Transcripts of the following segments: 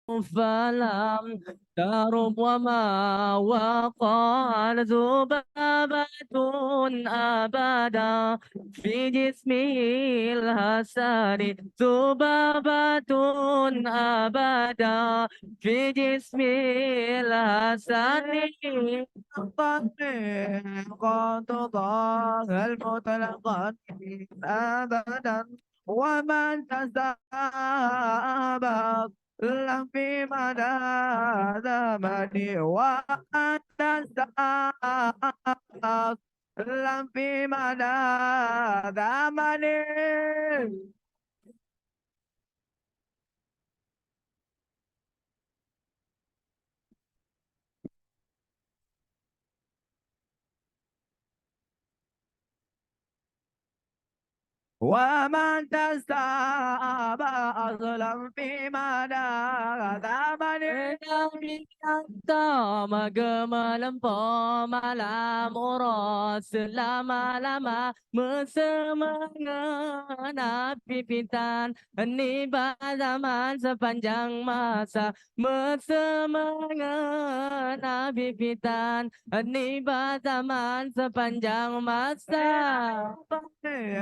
فلم ترب وما وقع ذبابة أبدا في جسمه الحسن ذبابة أبدا في جسمه الحسن قد ضاق المطلقات أبدا ومن تسابق لم في مدى زمني وأنت سابق لم في مدى زمني ومن تسابق أظلم في مدى زمني Pertama gemalam malam urat selama-lama bersemangat pipitan nibat zaman sepanjang masa bersemangat pipitan nibat zaman sepanjang masa.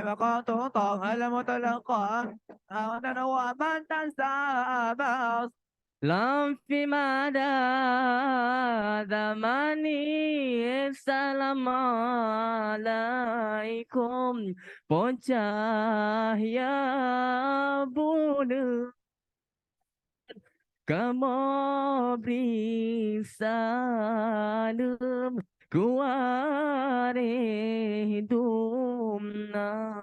Maka tutong alam mo talaga ang nanawa man tansabas لم في مدى زماني السلام عليكم bocah ya bunuh kamu beri salam kuare hidupna.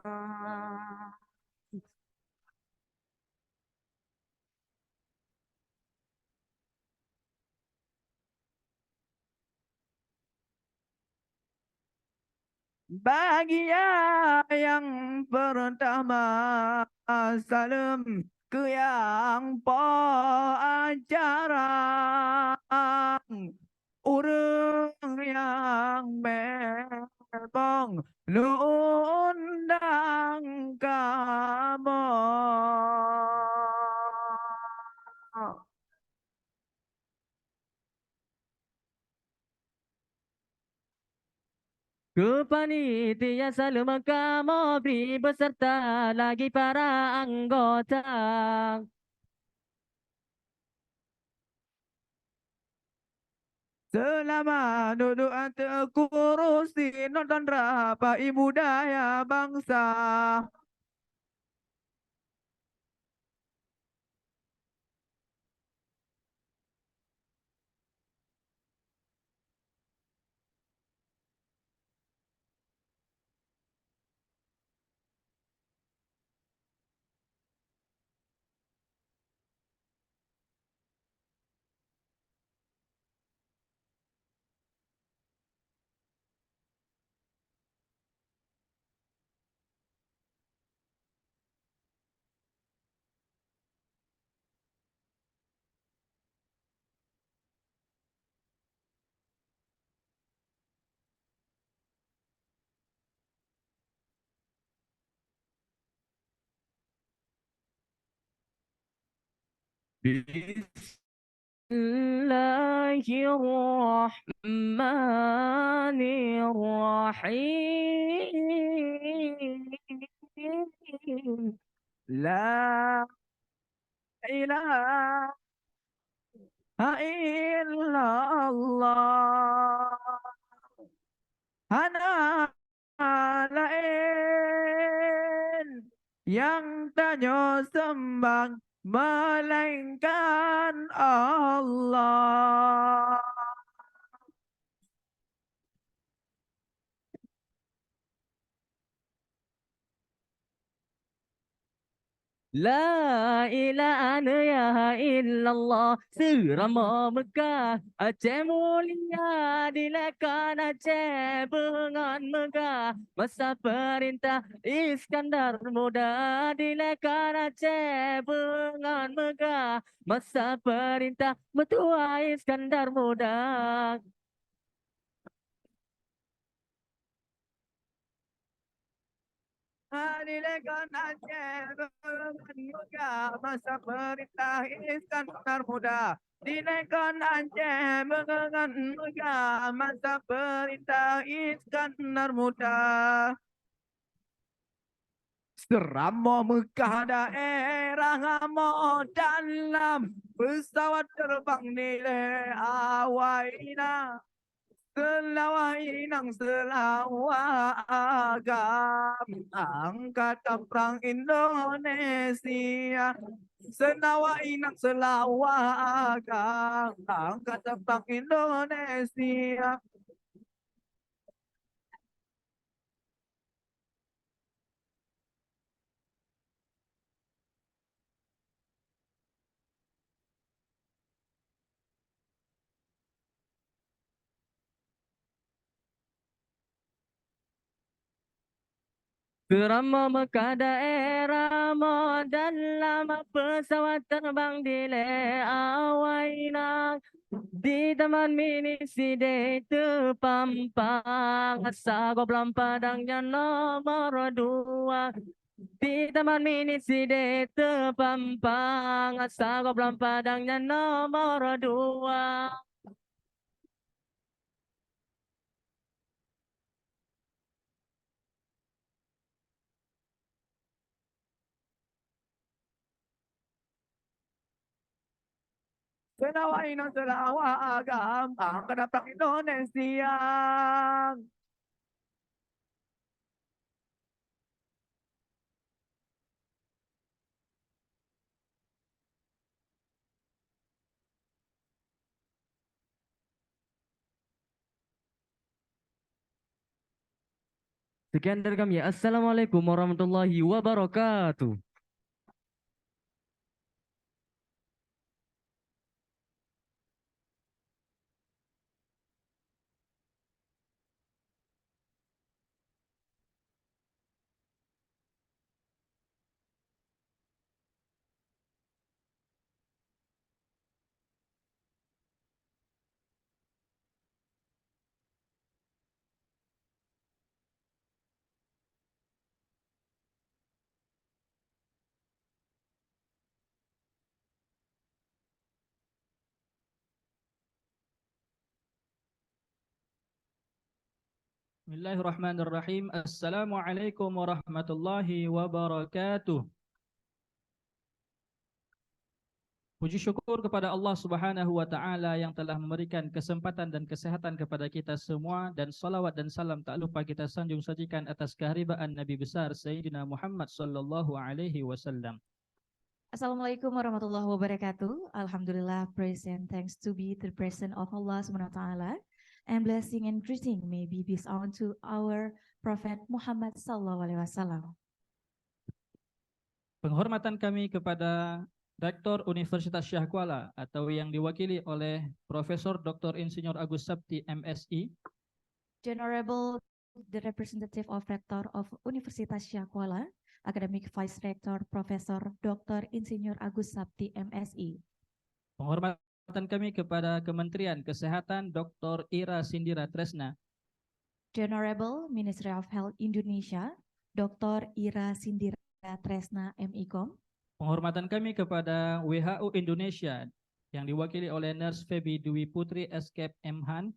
Bahagia yang pertama salam ke yang pacaran urang yang memang undang kamu. Kepanitia selalu kamu beri beserta lagi para anggota. Selama duduk atas kursi nonton rapai budaya bangsa. Bismillahirrahmanirrahim. La ilaha illallah. Hana lain yang tanya sembang melainkan Allah. La ilaha illallah serama Mekah Aceh mulia dilakan Aceh dengan megah masa perintah Iskandar Muda dilakan Aceh dengan megah masa perintah Mertua Iskandar Muda. Adilekan Aceh juga masa perintah Iskandar Muda. Dinekan Aceh mengengan juga masa perintah Iskandar Muda. Seramo Mekah daerah ngamo dalam pesawat terbang nilai awaina. Selawah inang selawah agam angkatan perang Indonesia. Selawah inang selawah agam angkatan perang Indonesia. Kerama Mekah daerah dan lama pesawat terbang di awaina di taman mini side Pampang Sagoblam Padangnya nomor 2 di taman mini side Pampang Sagoblam Padangnya nomor 2. Selawah inang selawah agam angkatan perang Indonesia. Sekian dari kami. Assalamualaikum warahmatullahi wabarakatuh. Bismillahirrahmanirrahim. Assalamualaikum warahmatullahi wabarakatuh. Puji syukur kepada Allah Subhanahu wa taala yang telah memberikan kesempatan dan kesehatan kepada kita semua, dan salawat dan salam tak lupa kita sanjung sajikan atas keharibaan Nabi besar Sayyidina Muhammad sallallahu alaihi wasallam. Assalamualaikum warahmatullahi wabarakatuh. Alhamdulillah, praise and thanks to be the presence of Allah Subhanahu wa taala, and blessing and greeting may be bestowed to our Prophet Muhammad sallallahu alaihi wasallam. Penghormatan kami kepada Rektor Universitas Syah Kuala atau yang diwakili oleh Profesor Dr. Insinyur Agus Sapti MSI, Honorable the representative of Rector of Universitas Syah Kuala, Academic Vice Rector Profesor Dr. Insinyur Agus Sapti MSI. penghormatan kami kepada Kementerian Kesehatan Dr. Ira Sindira Tresna, Honorable Ministry of Health Indonesia, Dr. Ira Sindira Tresna MIKOM. penghormatan kami kepada WHO Indonesia yang diwakili oleh Nurse Feby Dwi Putri Eskep Mhan,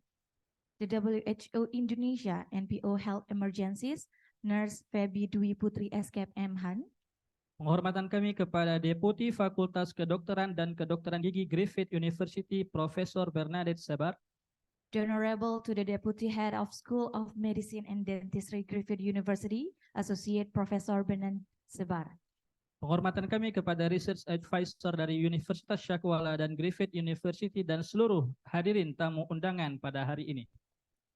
The WHO Indonesia NPO Health Emergencies, Nurse Feby Dwi Putri Eskep Mhan. penghormatan kami kepada Deputi Fakultas Kedokteran dan Kedokteran Gigi Griffith University Profesor Bernadette Sebar, Honorable to the Deputy Head of School of Medicine and Dentistry Griffith University, Associate Professor Bernadette Sebar. penghormatan kami kepada Research Advisor dari Universitas Syah Kuala dan Griffith University dan seluruh hadirin tamu undangan pada hari ini.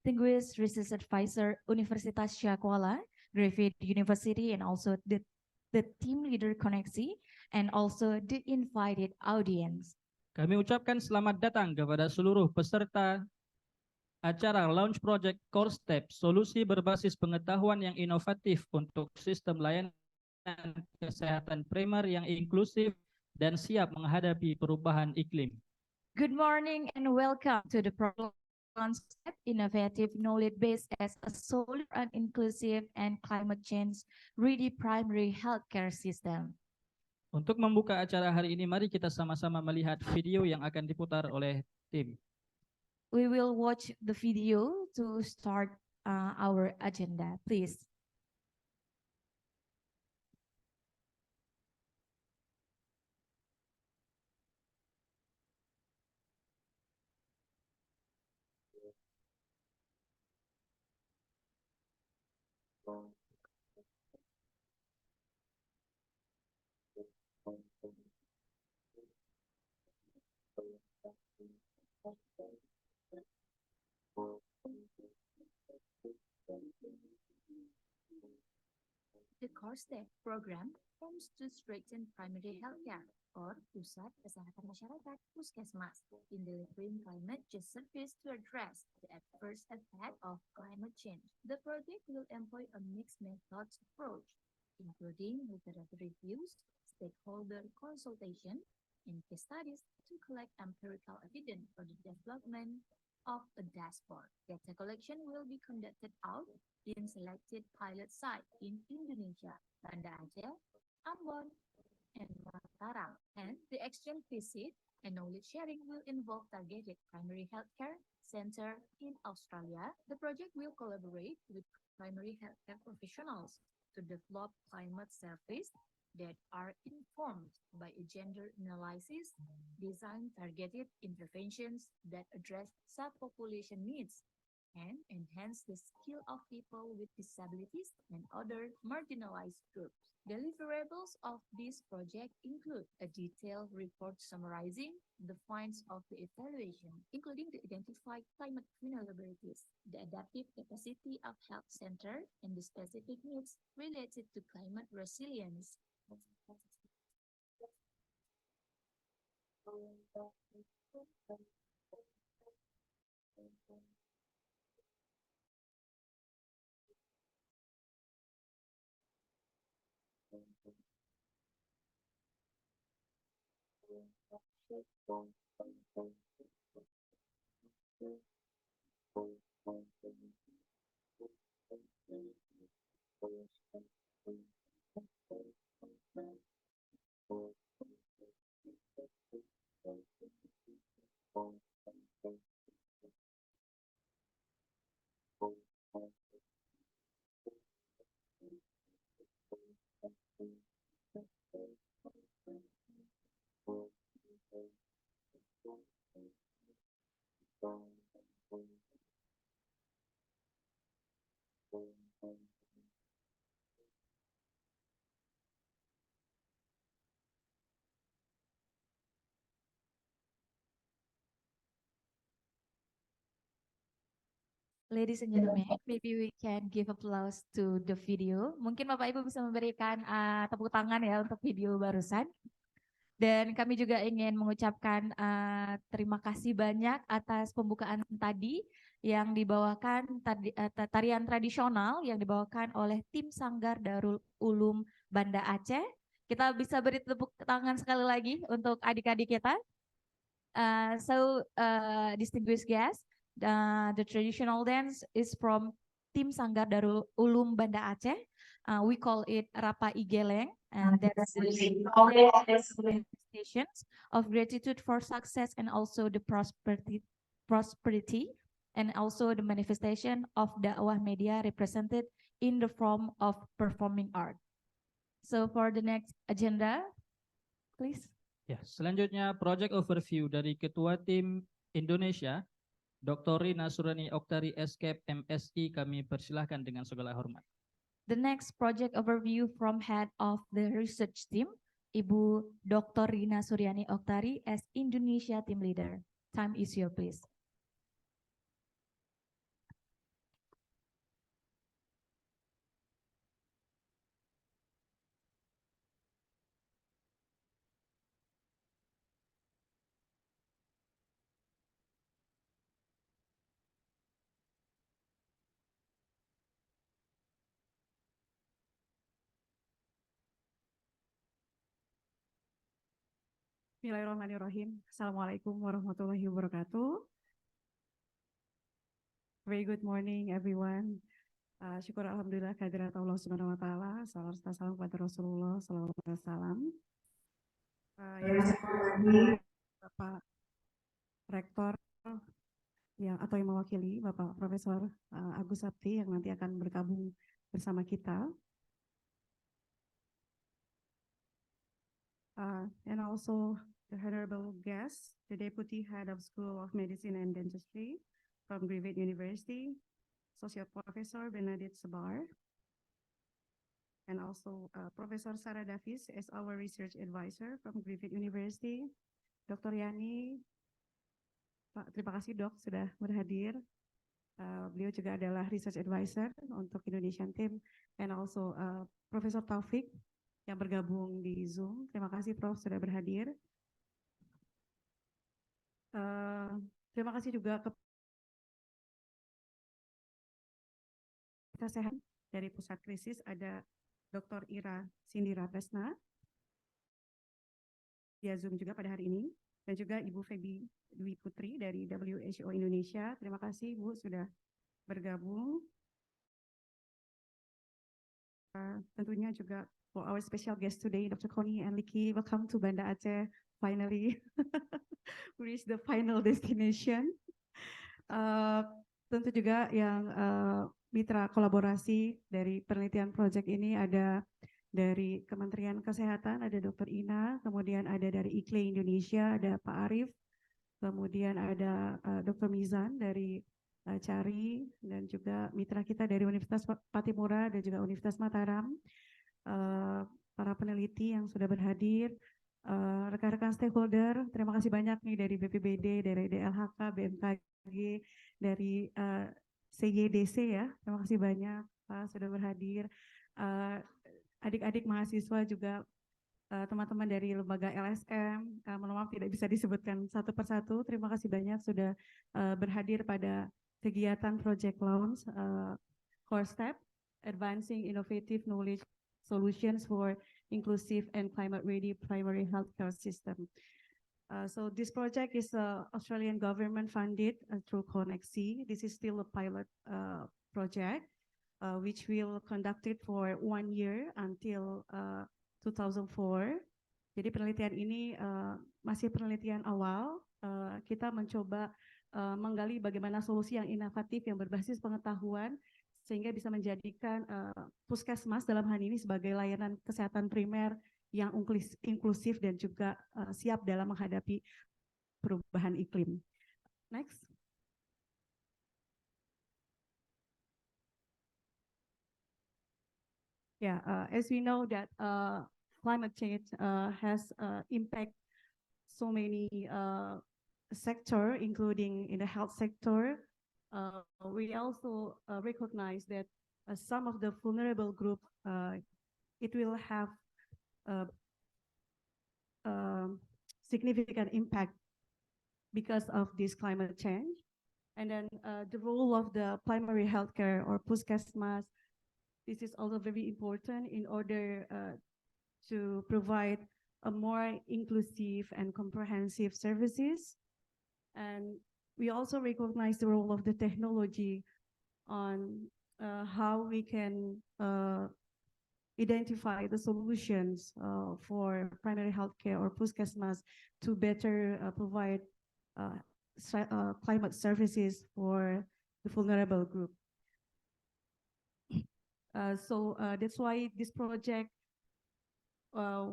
Distinguished Research Advisor Universitas Syah Kuala, Griffith University, and also the team leader Koneksi, and also the invited audience. Kami ucapkan selamat datang kepada seluruh peserta acara Launch Project Core Step, solusi berbasis pengetahuan yang inovatif untuk sistem layanan kesehatan primer yang inklusif dan siap menghadapi perubahan iklim. Good morning and welcome to the program concept innovative knowledge base as a solar and inclusive and climate change ready primary healthcare system. Untuk membuka acara hari ini, mari kita sama-sama melihat video yang akan diputar oleh tim. We will watch the video to start our agenda, please. The CORSTEP program aims to strengthen primary healthcare or Pusat Kesehatan Masyarakat Puskesmas in delivering climate just service to address the adverse effect of climate change. The project will employ a mixed methods approach, including literature reviews, stakeholder consultation, and case studies to collect empirical evidence for the development of a dashboard. Data collection will be conducted out in selected pilot sites in Indonesia, Banda Aceh, Ambon, and Mataram. And the exchange visit and knowledge sharing will involve targeted primary healthcare center in Australia. The project will collaborate with primary healthcare professionals to develop climate service that are informed by a gender analysis, design targeted interventions that address subpopulation needs, and enhance the skill of people with disabilities and other marginalized groups. Deliverables of this project include a detailed report summarizing the finds of the evaluation, including the identified climate vulnerabilities, the adaptive capacity of health center, and the specific needs related to climate resilience. Ladies and gentlemen, maybe we can give applause to the video. Mungkin Bapak Ibu bisa memberikan tepuk tangan ya untuk video barusan. Dan kami juga ingin mengucapkan terima kasih banyak atas pembukaan tadi yang dibawakan tarian tradisional yang dibawakan oleh tim Sanggar Darul Ulum Banda Aceh. Kita bisa beri tepuk tangan sekali lagi untuk adik-adik kita. Distinguished guests, the traditional dance is from Tim Sanggar Darul Ulum Banda Aceh. We call it Rapa Igeleng, and that's manifestations of gratitude for success and also the prosperity, and also the manifestation of dakwah media represented in the form of performing art. So for the next agenda, please. Ya, selanjutnya project overview dari Ketua Tim Indonesia, Dr. Rina Surani Oktari Escape MSI, kami persilahkan dengan segala hormat. The next project overview from head of the research team, Ibu Dr. Rina Suryani Oktari as Indonesia team leader. Time is yours, please. Bismillahirrahmanirrahim. Assalamualaikum warahmatullahi wabarakatuh. Very good morning, everyone. Syukur Alhamdulillah kehadirat Allah Subhanahu Wa Taala. Salam serta salam kepada Rasulullah Sallallahu Alaihi Wasallam. Yang saya hormati Bapak Rektor atau yang mewakili Bapak Profesor Agus Sapti yang nanti akan bergabung bersama kita. And also the honorable guest, the Deputy Head of School of Medicine and Dentistry from Griffith University, Associate Professor Benedict Sabar, and also Professor Sarah Davis as our Research Advisor from Griffith University, Dr. Yani. Pak, terima kasih Dok sudah berhadir. Beliau juga adalah Research Advisor untuk Indonesian Team, and also Profesor Taufik yang bergabung di Zoom. Terima kasih Prof sudah berhadir. Terima kasih juga ke Sehat dari Pusat Krisis, ada Dr. Ira Sindira Tresna via Zoom juga pada hari ini, dan juga Ibu Febi Dwi Putri dari WHO Indonesia. Terima kasih Bu sudah bergabung. Tentunya juga for our special guest today, Dr. Koni and Liki, welcome to Banda Aceh. Finally, we reach the final destination. Tentu juga yang mitra kolaborasi dari penelitian proyek ini ada dari Kementerian Kesehatan, ada Dr. Ina, kemudian ada dari IKLE Indonesia, ada Pak Arif, kemudian ada Dr. Mizan dari CARI, dan juga mitra kita dari Universitas Patimura dan juga Universitas Mataram, para peneliti yang sudah berhadir, rekan-rekan stakeholder, terima kasih banyak nih dari BPBD, dari DLHK, BMKG, dari CYDC ya, terima kasih banyak Pak sudah berhadir. Adik-adik mahasiswa juga, teman-teman dari lembaga LSM, mohon maaf tidak bisa disebutkan satu persatu, terima kasih banyak sudah berhadir pada kegiatan Project Launch Core Step, Advancing Innovative Knowledge Solutions for Inclusive and Climate-Ready Primary Healthcare System. So this project is Australian government funded through ConnectC. This is still a pilot project, which will conduct it for 1 year until 2004. Jadi penelitian ini masih penelitian awal. Kita mencoba menggali bagaimana solusi yang inovatif yang berbasis pengetahuan sehingga bisa menjadikan puskesmas dalam hal ini sebagai layanan kesehatan primer yang inklusif dan juga siap dalam menghadapi perubahan iklim. Next. Yeah, as we know that climate change has impact so many sector, including in the health sector. We also recognize that some of the vulnerable group, it will have significant impact because of this climate change. And then the role of the primary healthcare or puskesmas, this is also very important in order to provide a more inclusive and comprehensive services. And we also recognize the role of the technology on how we can identify the solutions for primary healthcare or puskesmas to better provide climate services for the vulnerable group. So that's why this project,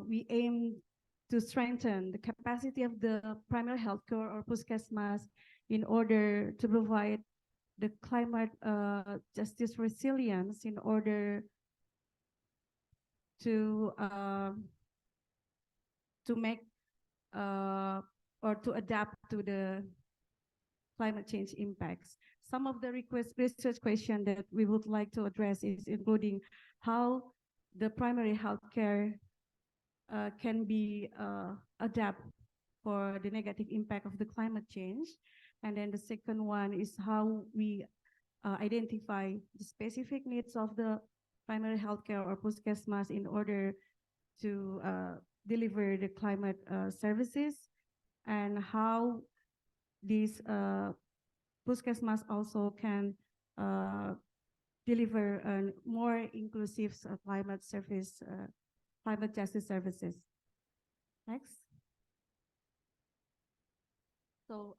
we aim to strengthen the capacity of the primary healthcare or puskesmas in order to provide the climate justice resilience in order to make or to adapt to the climate change impacts. Some of the research questions that we would like to address is including how the primary healthcare can be adapt for the negative impact of the climate change. And then the second one is how we identify the specific needs of the primary healthcare or puskesmas in order to deliver the climate services, and how these puskesmas also can deliver more inclusive climate justice services. Next. So,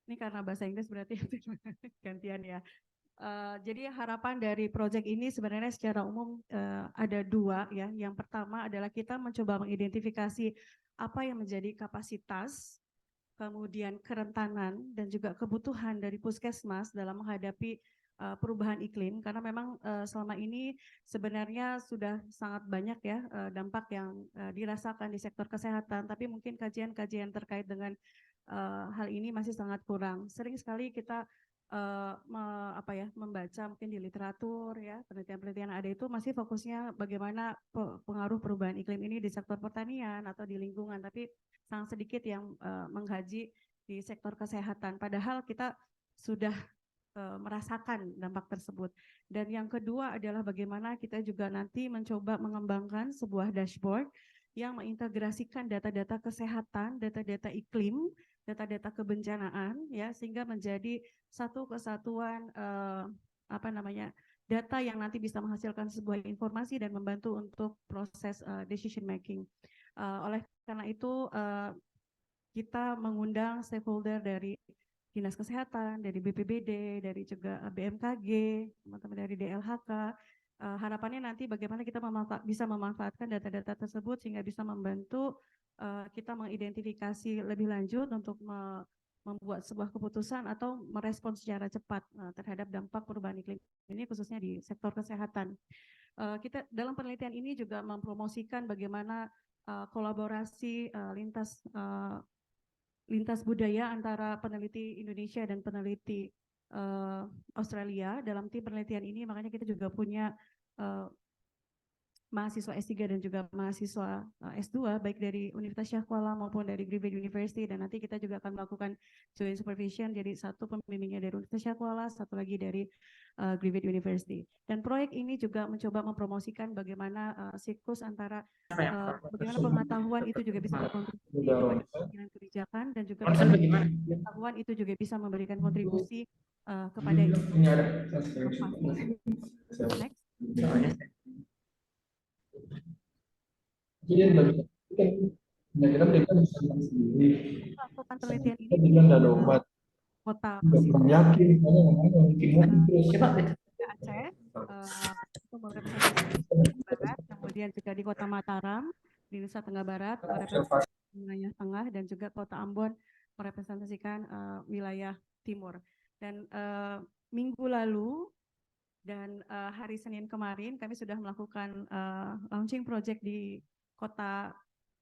ini karena bahasa Inggris berarti gantian ya. Jadi harapan dari proyek ini sebenarnya secara umum ada dua ya. Yang pertama adalah kita mencoba mengidentifikasi apa yang menjadi kapasitas, kemudian kerentanan dan juga kebutuhan dari puskesmas dalam menghadapi perubahan iklim, karena memang selama ini sebenarnya sudah sangat banyak ya dampak yang dirasakan di sektor kesehatan, tapi mungkin kajian-kajian terkait dengan hal ini masih sangat kurang. Sering sekali kita membaca mungkin di literatur ya, penelitian-penelitian ada itu masih fokusnya bagaimana pengaruh perubahan iklim ini di sektor pertanian atau di lingkungan, tapi sangat sedikit yang mengkaji di sektor kesehatan, padahal kita sudah merasakan dampak tersebut. Dan yang kedua adalah bagaimana kita juga nanti mencoba mengembangkan sebuah dashboard yang mengintegrasikan data-data kesehatan, data-data iklim, data-data kebencanaan ya, sehingga menjadi satu kesatuan data yang nanti bisa menghasilkan sebuah informasi dan membantu untuk proses decision making. Oleh karena itu kita mengundang stakeholder dari Dinas Kesehatan, dari BPBD, dari juga BMKG, teman-teman dari DLHK. Harapannya nanti bagaimana kita bisa memanfaatkan data-data tersebut sehingga bisa membantu kita mengidentifikasi lebih lanjut untuk membuat sebuah keputusan atau merespon secara cepat terhadap dampak perubahan iklim ini, khususnya di sektor kesehatan. Kita dalam penelitian ini juga mempromosikan bagaimana kolaborasi lintas budaya antara peneliti Indonesia dan peneliti Australia dalam tim penelitian ini. Makanya kita juga punya mahasiswa S3 dan juga mahasiswa S2 baik dari Universitas Shah Kuala maupun dari Griffith University, dan nanti kita juga akan melakukan joint supervision, jadi satu pembimbingnya dari Universitas Shah Kuala, satu lagi dari Griffith University. Dan proyek ini juga mencoba mempromosikan bagaimana siklus antara bagaimana pengetahuan itu juga bisa berkontribusi kepada pemilihan kebijakan, dan juga pengetahuan itu juga bisa memberikan kontribusi kepada inovasi. Next. Kita mereka bisa sendiri. Melakukan penelitian ini Kita bilang nggak ada obat. Kota Yakin karena namanya Aceh itu merepresentasikan Barat, kemudian juga di Kota Mataram di Nusa Tenggara Barat merepresentasikan wilayah tengah, dan juga Kota Ambon merepresentasikan wilayah timur. Dan minggu lalu dan hari Senin kemarin kami sudah melakukan launching project di Kota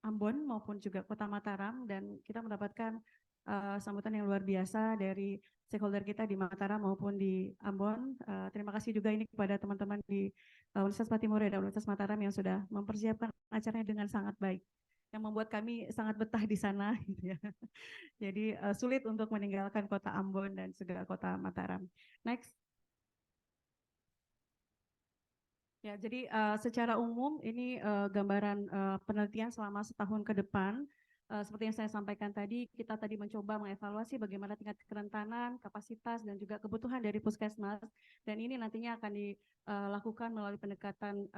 Ambon maupun juga Kota Mataram, dan kita mendapatkan sambutan yang luar biasa dari stakeholder kita di Mataram maupun di Ambon. Terima kasih juga ini kepada teman-teman di Universitas Patimura dan Universitas Mataram yang sudah mempersiapkan acaranya dengan sangat baik, yang membuat kami sangat betah di sana gitu ya. Jadi sulit untuk meninggalkan Kota Ambon dan juga Kota Mataram. Next. Ya, jadi secara umum ini gambaran penelitian selama setahun ke depan. Seperti yang saya sampaikan tadi, kita tadi mencoba mengevaluasi bagaimana tingkat kerentanan, kapasitas, dan juga kebutuhan dari puskesmas. Dan ini nantinya akan dilakukan melalui pendekatan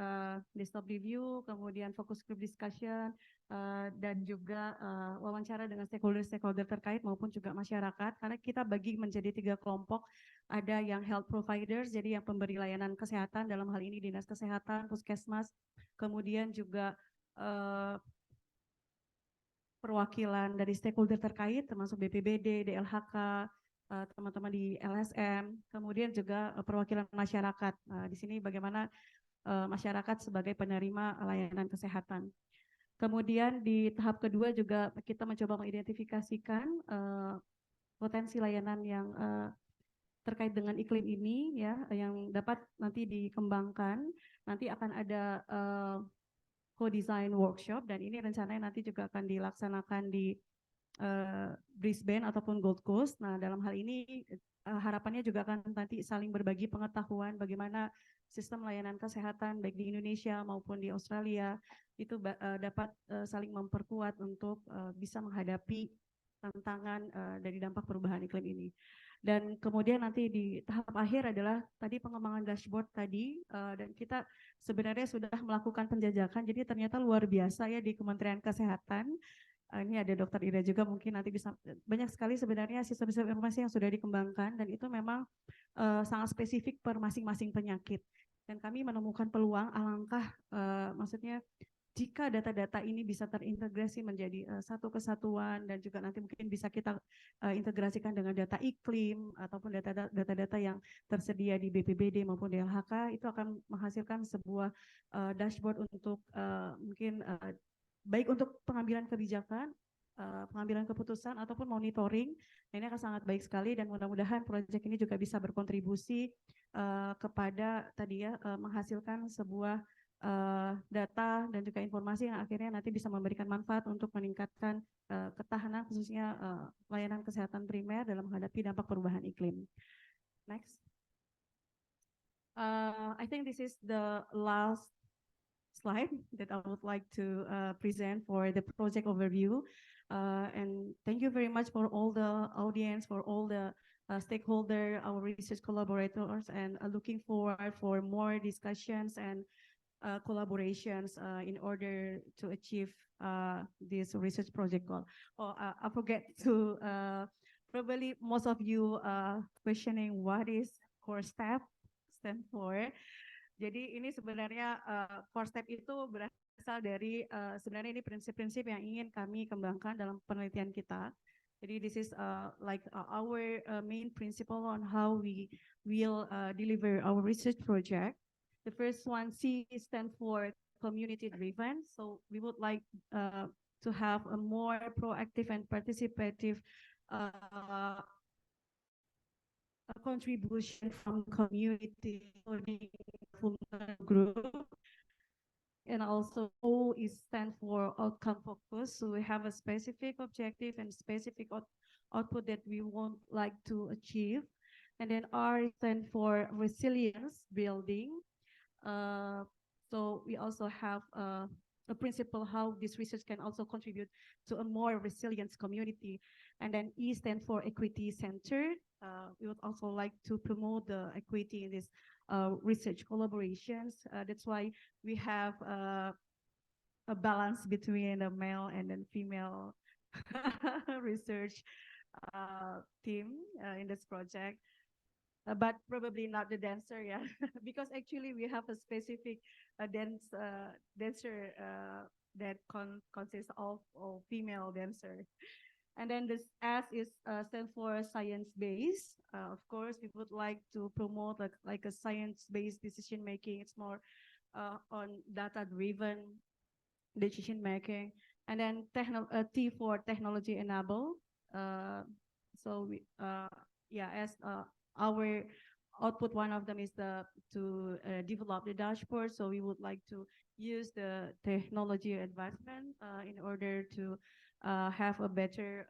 desktop review, kemudian focus group discussion, dan juga wawancara dengan stakeholder terkait maupun juga masyarakat. Karena kita bagi menjadi 3 kelompok, ada yang health providers, jadi yang pemberi layanan kesehatan, dalam hal ini Dinas Kesehatan, Puskesmas, kemudian juga perwakilan dari stakeholder terkait termasuk BPBD, DLHK, teman-teman di LSM, kemudian juga perwakilan masyarakat. Di sini bagaimana masyarakat sebagai penerima layanan kesehatan. Kemudian di tahap kedua juga kita mencoba mengidentifikasikan potensi layanan yang terkait dengan iklim ini ya, yang dapat nanti dikembangkan. Nanti akan ada co-design workshop, dan ini rencananya nanti juga akan dilaksanakan di Brisbane ataupun Gold Coast. Nah, dalam hal ini harapannya juga akan nanti saling berbagi pengetahuan bagaimana sistem layanan kesehatan baik di Indonesia maupun di Australia itu dapat saling memperkuat untuk bisa menghadapi tantangan dari dampak perubahan iklim ini. Dan kemudian nanti di tahap akhir adalah tadi pengembangan dashboard tadi, dan kita sebenarnya sudah melakukan penjajakan, jadi ternyata luar biasa ya di Kementerian Kesehatan. Ini ada Dokter Ida juga, mungkin nanti bisa, banyak sekali sebenarnya sistem-sistem informasi yang sudah dikembangkan, dan itu memang sangat spesifik per masing-masing penyakit. Dan kami menemukan peluang alangkah, maksudnya jika data-data ini bisa terintegrasi menjadi satu kesatuan, dan juga nanti mungkin bisa kita integrasikan dengan data iklim ataupun data-data yang tersedia di BPBD maupun DLHK, itu akan menghasilkan sebuah dashboard untuk mungkin baik untuk pengambilan kebijakan, pengambilan keputusan ataupun monitoring. Ini akan sangat baik sekali, dan mudah-mudahan proyek ini juga bisa berkontribusi kepada tadi ya menghasilkan sebuah data dan juga informasi yang akhirnya nanti bisa memberikan manfaat untuk meningkatkan ketahanan khususnya layanan kesehatan primer dalam menghadapi dampak perubahan iklim. Next. I think this is the last slide that I would like to present for the project overview. And thank you very much for all the audience, for all the stakeholder, our research collaborators, and looking forward for more discussions and collaborations in order to achieve this research project goal. Oh, I forget to, probably most of you questioning what is core step stand for. Jadi ini sebenarnya core step itu berasal dari sebenarnya ini prinsip-prinsip yang ingin kami kembangkan dalam penelitian kita. Jadi this is like our main principle on how we will deliver our research project. The first one, C, stands for community driven. So we would like to have a more proactive and participative a contribution from community group. And also O is stand for outcome focus. So we have a specific objective and specific output that we would like to achieve. And then R stand for resilience building. So we also have a principle how this research can also contribute to a more resilient community. And then E stand for equity centered. We would also like to promote the equity in this research collaborations. That's why we have a balance between the male and then female research team in this project. But probably not the dancer, yeah, because actually we have a specific dancer that consists of female dancer. And then this S is stands for science-based. Of course, we would like to promote like a science-based decision making. It's more on data-driven decision making. And then T for technology enable. So we as our output, one of them is to develop the dashboard. So we would like to use the technology advancement in order to have a better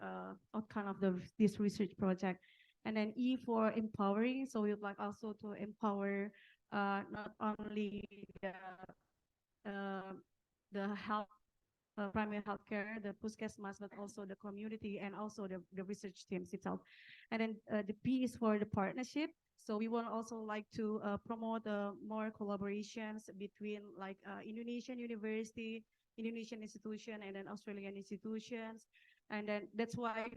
outcome of this research project. And then E for empowering. So we would like also to empower not only the health, primary healthcare, the Puskesmas, but also the community and also the research teams itself. And then the P is for the partnership. So we will also like to promote more collaborations between like Indonesian university, Indonesian institution, and then Australian institutions. And then that's why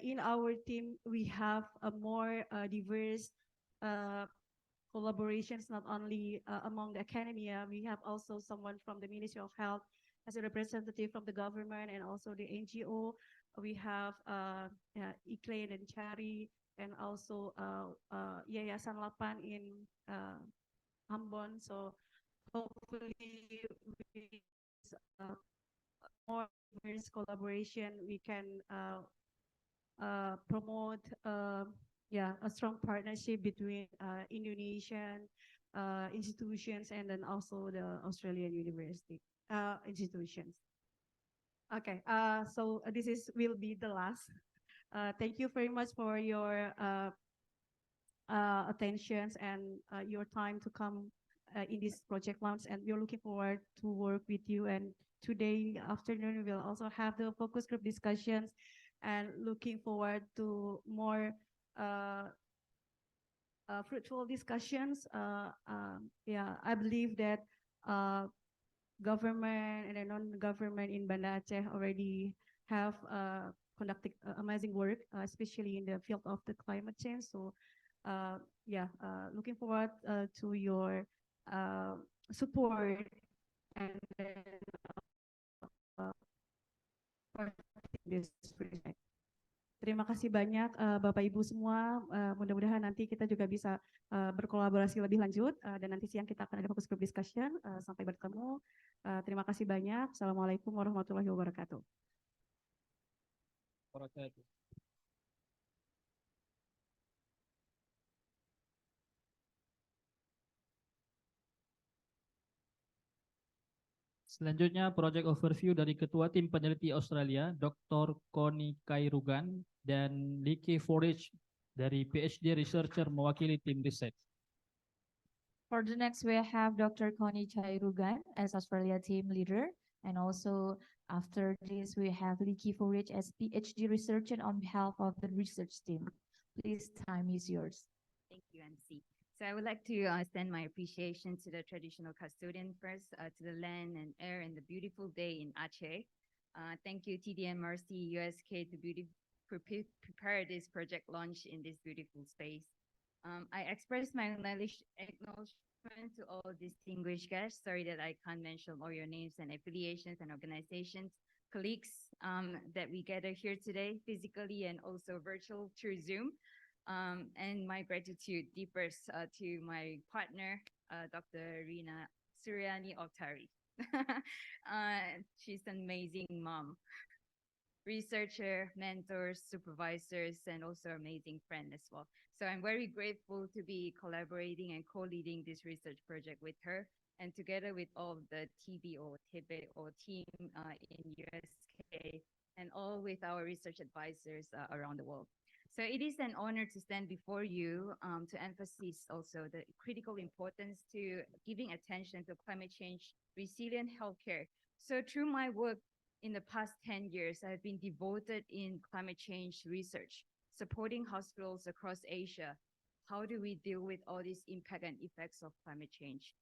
in our team, we have a more diverse collaborations, not only among the academia. We have also someone from the Ministry of Health as a representative from the government and also the NGO. We have Ikle and Chari, and also Yayasan Lapan in Ambon. So hopefully with more diverse collaboration, we can promote a strong partnership between Indonesian institutions and then also the Australian university institutions. Okay, so this will be the last. Thank you very much for your attentions and your time to come in this project launch, and we're looking forward to work with you. And today afternoon, we will also have the focus group discussions and looking forward to more fruitful discussions. Yeah, I believe that government and the non-government in Banda Aceh already have conducted amazing work, especially in the field of the climate change. So, yeah, looking forward to your support and then this project. Terima kasih banyak Bapak Ibu semua. Mudah-mudahan nanti kita juga bisa berkolaborasi lebih lanjut dan nanti siang kita akan ada fokus group discussion. Sampai bertemu. Terima kasih banyak. Assalamualaikum warahmatullahi wabarakatuh. Selanjutnya, project overview dari Ketua Tim Peneliti Australia, Dr. Connie Kairugan, dan Licky Forage dari PhD Researcher mewakili tim riset. For the next, we have Dr. Connie Chairugan as Australia team leader. And also after this, we have Licky Forage as PhD researcher on behalf of the research team. Please, time is yours. Thank you, MC. So I would like to extend my appreciation to the traditional custodian first, to the land and air and the beautiful day in Aceh. Thank you, TDMRC USK, to prepare this project launch in this beautiful space. I express my acknowledgement to all distinguished guests. Sorry that I can't mention all your names and affiliations and organizations, colleagues that we gather here today, physically and also virtual through Zoom. And my gratitude differs to my partner, Dr. Rina Suryani Oktari. She's an amazing mom, researcher, mentors, supervisors, and also amazing friend as well. So I'm very grateful to be collaborating and co-leading this research project with her, and together with all the TBO team in USK, and all with our research advisors around the world. So it is an honor to stand before you to emphasize also the critical importance to giving attention to climate change, resilient healthcare. So through my work in the past 10 years, I've been devoted in climate change research, supporting hospitals across Asia. How do we deal with all these impact and effects of climate change?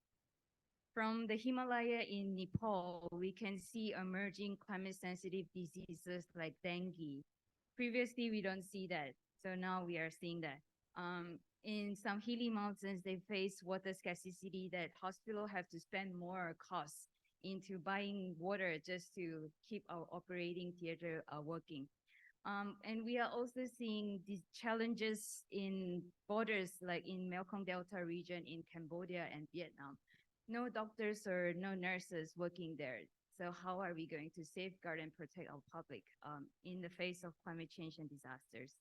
From the Himalaya in Nepal, we can see emerging climate-sensitive diseases like dengue. Previously, we don't see that, so now we are seeing that. In some hilly mountains, they face water scarcity that hospitals have to spend more costs into buying water just to keep our operating theater working. And we are also seeing these challenges in borders, like in Mekong Delta region in Cambodia and Vietnam. No doctors or no nurses working there. So how are we going to safeguard and protect our public in the face of climate change and disasters?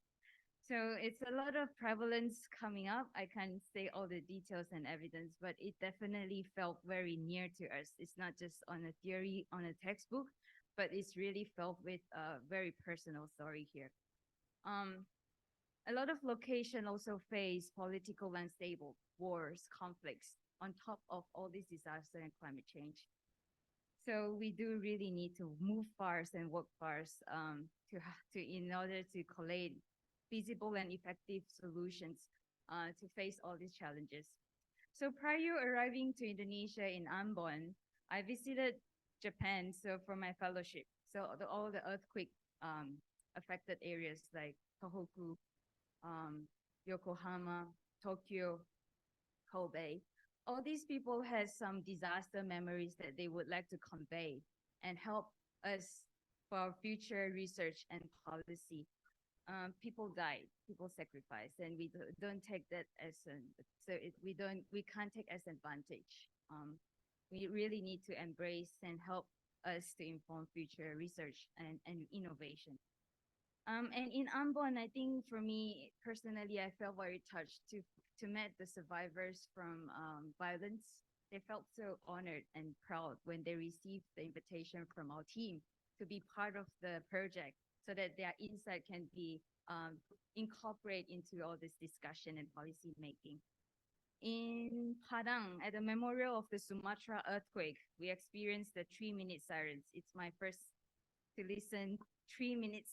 So it's a lot of prevalence coming up. I can't say all the details and evidence, but it definitely felt very near to us. It's not just on a theory, on a textbook, but it's really felt with a very personal story here. A lot of locations also face political unstable wars, conflicts on top of all this disaster and climate change. So we do really need to move fast and work fast in order to collate feasible and effective solutions to face all these challenges. So prior arriving to Indonesia in Ambon, I visited Japan for my fellowship. So all the earthquake affected areas like Tohoku, Yokohama, Tokyo, Kobe. All these people have some disaster memories that they would like to convey and help us for our future research and policy. People died, people sacrificed, and we don't take that as we can't take as advantage. We really need to embrace and help us to inform future research and innovation. And in Ambon, I think for me personally, I felt very touched to meet the survivors from violence. They felt so honored and proud when they received the invitation from our team to be part of the project so that their insight can be incorporated into all this discussion and policy making. In Padang, at the memorial of the Sumatra earthquake, we experienced the 3-minute silence. It's my first to listen 3 minutes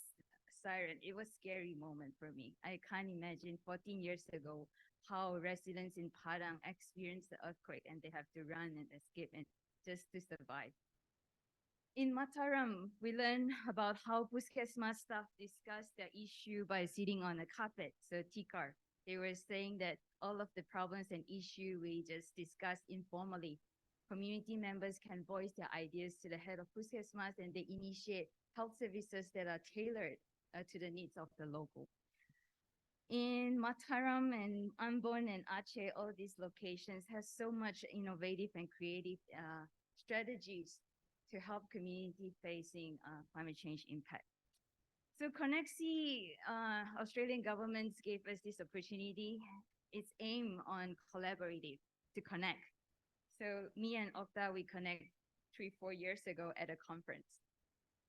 siren, it was a scary moment for me. I can't imagine 14 years ago how residents in Padang experienced the earthquake and they have to run and escape and just to survive. In Mataram, we learned about how Puskesmas staff discussed the issue by sitting on a carpet, so tikar. They were saying that all of the problems and issue we just discussed informally. Community members can voice their ideas to the head of Puskesmas and they initiate health services that are tailored to the needs of the local. In Mataram and Ambon and Aceh, all these locations have so much innovative and creative strategies to help community facing climate change impact. So Connexi, Australian governments gave us this opportunity. It's aimed on collaborative to connect. So me and Okta, we connect 3-4 years ago at a conference.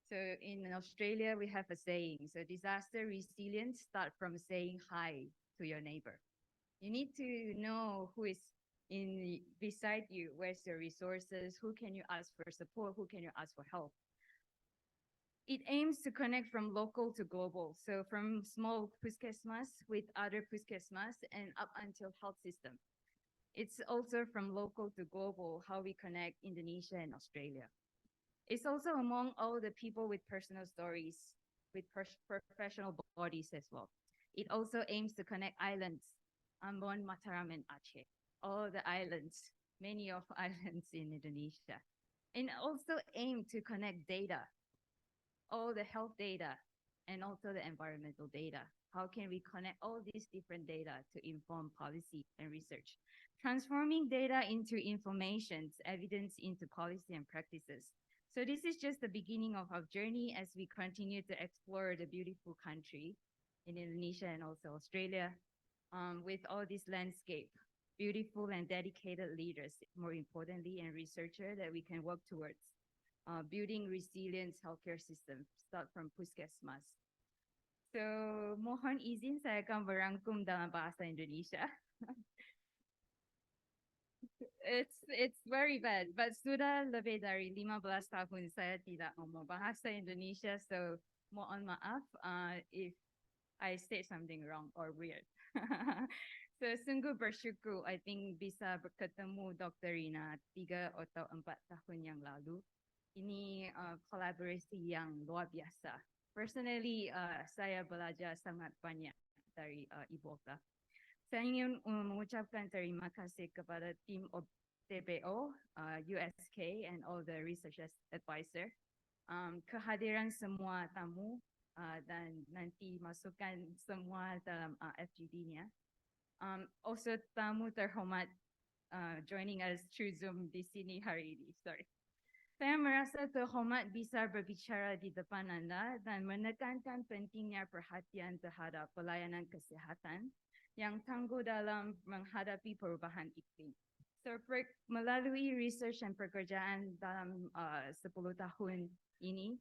So in Australia, we have a saying, so disaster resilience start from saying hi to your neighbor. You need to know who is beside you, where's your resources, who can you ask for support, who can you ask for help. It aims to connect from local to global, so from small Puskesmas with other Puskesmas and up until health system. It's also from local to global, how we connect Indonesia and Australia. It's also among all the people with personal stories, with professional bodies as well. It also aims to connect islands, Ambon, Mataram, and Aceh, all the islands, many of islands in Indonesia. And also aim to connect data, all the health data, and also the environmental data. How can we connect all these different data to inform policy and research? Transforming data into information, evidence into policy and practices. So this is just the beginning of our journey as we continue to explore the beautiful country in Indonesia and also Australia with all this landscape, beautiful and dedicated leaders, more importantly, and researchers that we can work towards building resilient healthcare system, start from Puskesmas. So mohon izin saya akan berangkum dalam bahasa Indonesia. It's very bad, but sudah lebih dari 15 tahun saya tidak ngomong bahasa Indonesia, so mohon maaf if I say something wrong or weird. So sungguh bersyukur, I think bisa bertemu Dr. Rina 3 atau 4 tahun yang lalu. Ini kolaborasi yang luar biasa. Personally, saya belajar sangat banyak dari Ibu Okta. Saya ingin mengucapkan terima kasih kepada tim TBO, USK, and all the research advisor. Kehadiran semua tamu dan nanti masukkan semua dalam FGD-nya. Also tamu terhormat joining us through Zoom di sini hari ini. Sorry. Saya merasa terhormat bisa berbicara di depan Anda dan menekankan pentingnya perhatian terhadap pelayanan kesehatan yang tangguh dalam menghadapi perubahan iklim. So, melalui research dan pekerjaan dalam 10 tahun ini,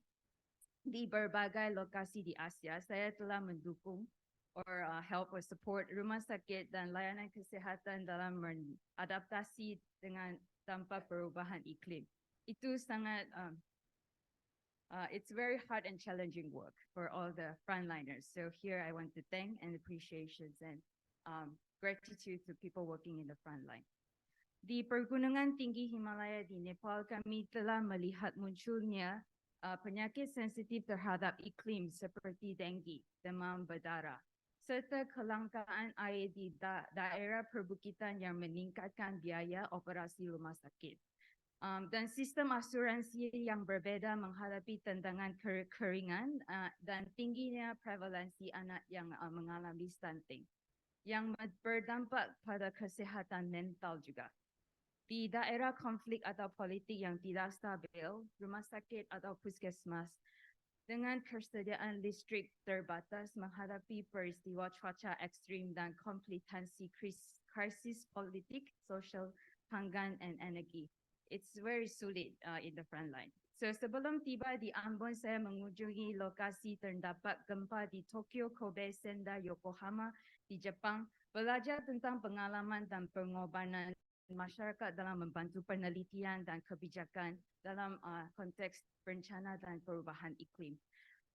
di berbagai lokasi di Asia, saya telah mendukung or help or support rumah sakit dan layanan kesehatan dalam beradaptasi dengan tanpa perubahan iklim. Itu sangat, it's very hard and challenging work for all the frontliners. So here I want to thank and appreciations and gratitude to people working in the front line. Di Pergunungan Tinggi Himalaya di Nepal, kami telah melihat munculnya penyakit sensitif terhadap iklim seperti dengue, demam berdarah, serta kelangkaan air di daerah perbukitan yang meningkatkan biaya operasi rumah sakit. Dan sistem asuransi yang berbeza menghadapi tantangan kekeringan dan tingginya prevalensi anak yang mengalami stunting, yang berdampak pada kesehatan mental juga. Di daerah konflik atau politik yang tidak stabil, rumah sakit atau puskesmas dengan persediaan listrik terbatas menghadapi peristiwa cuaca ekstrim dan komplitansi krisis politik, sosial, pangan, dan energi. It's very sulit in the front line. So sebelum tiba di Ambon, saya mengunjungi lokasi terdapat gempa di Tokyo, Kobe, Sendai, Yokohama di Jepang, belajar tentang pengalaman dan pengorbanan masyarakat dalam membantu penelitian dan kebijakan dalam konteks bencana dan perubahan iklim.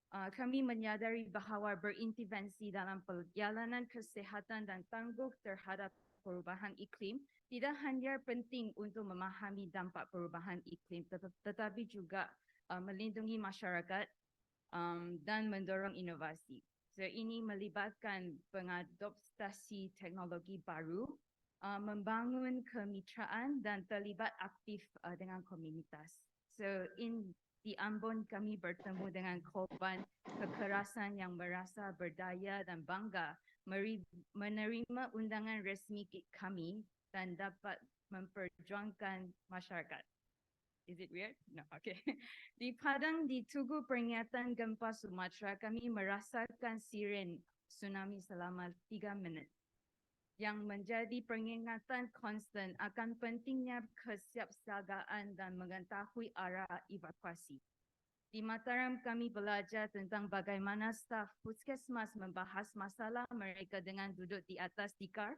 kami menyadari bahawa berintervensi dalam perjalanan kesihatan dan tangguh terhadap perubahan iklim tidak hanya penting untuk memahami dampak perubahan iklim tetapi juga melindungi masyarakat dan mendorong inovasi. So ini melibatkan pengadoptasi teknologi baru, membangun kemitraan dan terlibat aktif dengan komunitas. So di Ambon kami bertemu dengan korban kekerasan yang merasa berdaya dan bangga menerima undangan resmi kami dan dapat memperjuangkan masyarakat. Is it weird? No, okay. Di Padang di Tugu Peringatan Gempa Sumatera kami merasakan siren tsunami selama 3 minit yang menjadi peringatan konstan akan pentingnya kesiapsiagaan dan mengetahui arah evakuasi. Di Mataram kami belajar tentang bagaimana staf puskesmas membahas masalah mereka dengan duduk di atas tikar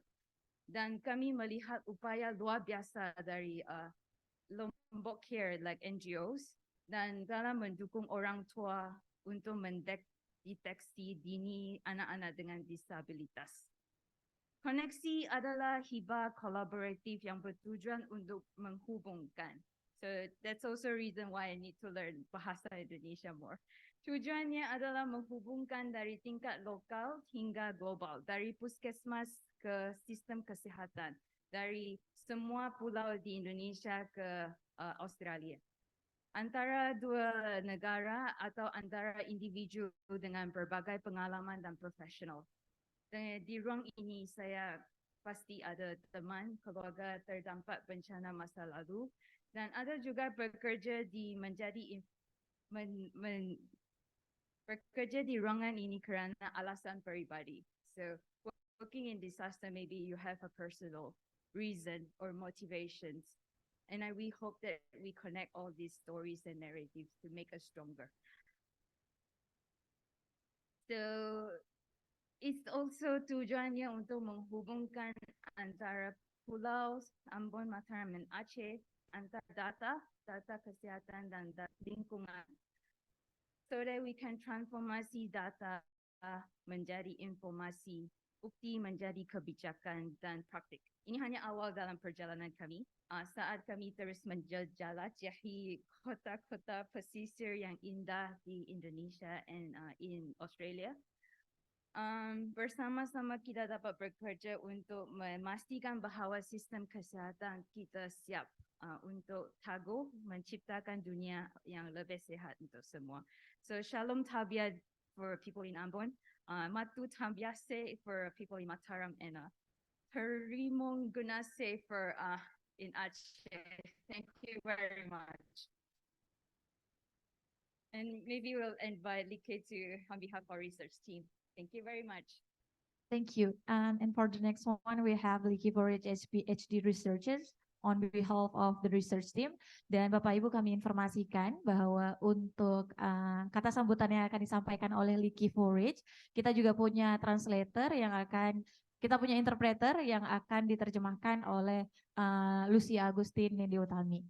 dan kami melihat upaya luar biasa dari Lombok Care like NGOs dan dalam mendukung orang tua untuk mendeteksi dini anak-anak dengan disabilitas. Koneksi adalah hibah kolaboratif yang bertujuan untuk menghubungkan. So that's also a reason why I need to learn bahasa Indonesia more. Tujuannya adalah menghubungkan dari tingkat lokal hingga global, dari puskesmas ke sistem kesihatan, dari semua pulau di Indonesia ke Australia. Antara dua negara atau antara individu dengan berbagai pengalaman dan profesional. Di ruang ini saya pasti ada teman, keluarga terdampak bencana masa lalu dan ada juga bekerja di bekerja di ruangan ini kerana alasan peribadi. So working in disaster, maybe you have a personal reason or motivations. And we hope that we connect all these stories and narratives to make us stronger. So it's also tujuannya untuk menghubungkan antara pulau Ambon, Mataram dan Aceh antara data kesihatan dan lingkungan so that we can transformasi data menjadi informasi, bukti menjadi kebijakan dan praktik. Ini hanya awal dalam perjalanan kami saat kami terus menjelajahi kota-kota pesisir yang indah di Indonesia and in Australia. Bersama-sama kita dapat bekerja untuk memastikan bahawa sistem kesihatan kita siap untuk tangguh menciptakan dunia yang lebih sihat untuk semua. So Shalom Tabiat for people in Ambon, Matu Tambiase for people in Mataram, and Terimong Gunase for in Aceh. Thank you very much. And maybe we'll invite Like to on behalf of our research team. Thank you very much. Thank you. And for the next one, we have Licky Forage PhD researchers on behalf of the research team. Dan Bapak Ibu kami informasikan bahwa untuk kata sambutan yang akan disampaikan oleh Licky Forage, kita juga punya translator yang akan, kita punya interpreter yang akan diterjemahkan oleh Lucia Agustin Nindi Utami.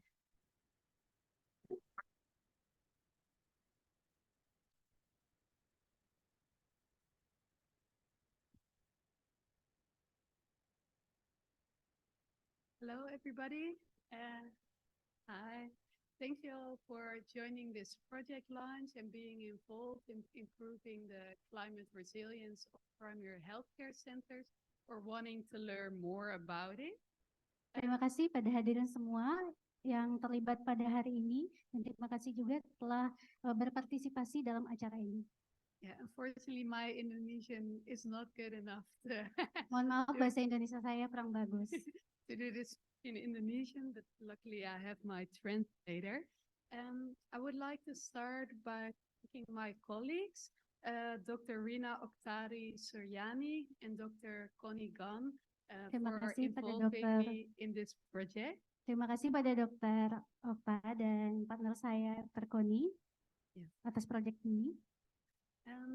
Hello, everybody. Hi. Thank you all for joining this project launch and being involved in improving the climate resilience of primary healthcare centers or wanting to learn more about it. Terima kasih pada hadirin semua yang terlibat pada hari ini dan terima kasih juga telah berpartisipasi dalam acara ini. Yeah, unfortunately, my Indonesian is not good enough to Mohon maaf, bahasa Indonesia saya kurang bagus. to do this in Indonesian, but luckily I have my translator. I would like to start by thanking my colleagues, Dr. Rina Oktari Suryani and Dr. Connie Gunn Terima for kasih pada involving Dr. me in this project. Terima kasih pada Dr. Okta dan partner saya, Dr. Connie, atas proyek ini.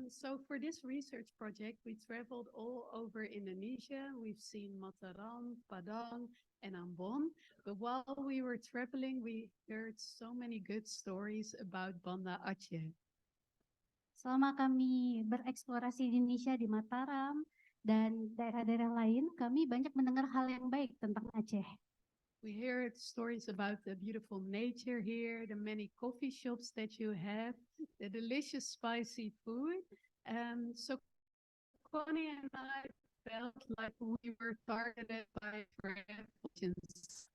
So for this research project, we traveled all over Indonesia. We've seen Mataram, Padang, and Ambon. But while we were traveling, we heard so many good stories about Banda Aceh. Selama kami bereksplorasi di Indonesia, di Mataram, dan daerah-daerah lain, kami banyak mendengar hal yang baik tentang Aceh. We hear stories about the beautiful nature here, the many coffee shops that you have, the delicious spicy food. So Connie and I felt like we were targeted by friends.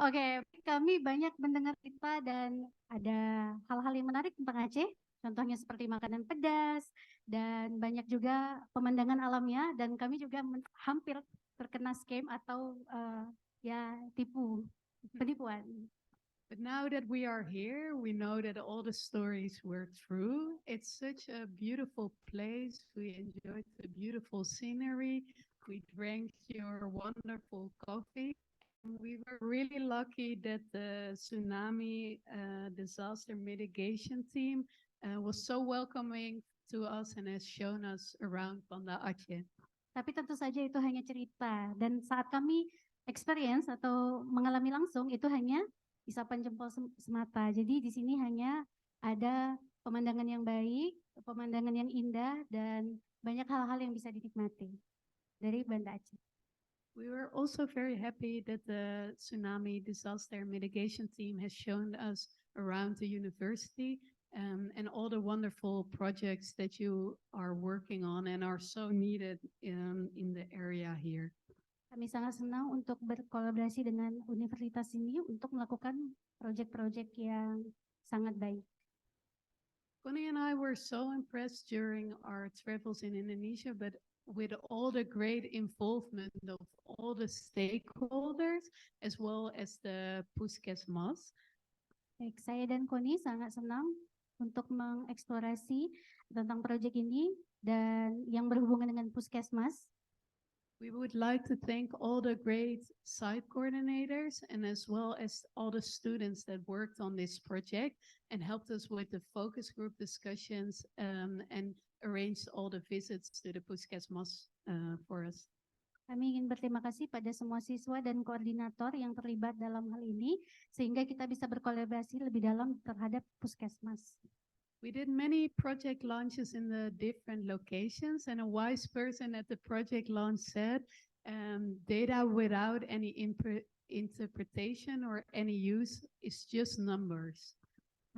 Oke, kami banyak mendengar cerita dan ada hal-hal yang menarik tentang Aceh. Contohnya seperti makanan pedas dan banyak juga pemandangan alamnya, dan kami juga hampir terkena scam atau penipuan. But now that we are here, we know that all the stories were true. It's such a beautiful place. We enjoyed the beautiful scenery. We drank your wonderful coffee. We were really lucky that the tsunami disaster mitigation team was so welcoming to us and has shown us around Banda Aceh. Tapi tentu saja itu hanya cerita, dan saat kami experience atau mengalami langsung itu hanya isapan jempol semata. Jadi di sini hanya ada pemandangan yang baik, pemandangan yang indah, dan banyak hal-hal yang bisa dinikmati dari Banda Aceh. We were also very happy that the tsunami disaster mitigation team has shown us around the university and all the wonderful projects that you are working on and are so needed in the area here. Kami sangat senang untuk berkolaborasi dengan universitas ini untuk melakukan proyek-proyek yang sangat baik. Connie and I were so impressed during our travels in Indonesia, but with all the great involvement of all the stakeholders as well as the Puskesmas. Baik, saya dan Connie sangat senang untuk mengeksplorasi tentang proyek ini dan yang berhubungan dengan Puskesmas. We would like to thank all the great site coordinators and as well as all the students that worked on this project and helped us with the focus group discussions and arranged all the visits to the Puskesmas for us. Kami ingin berterima kasih pada semua siswa dan koordinator yang terlibat dalam hal ini, sehingga kita bisa berkolaborasi lebih dalam terhadap Puskesmas. We did many project launches in the different locations, and a wise person at the project launch said, data without any interpretation or any use is just numbers.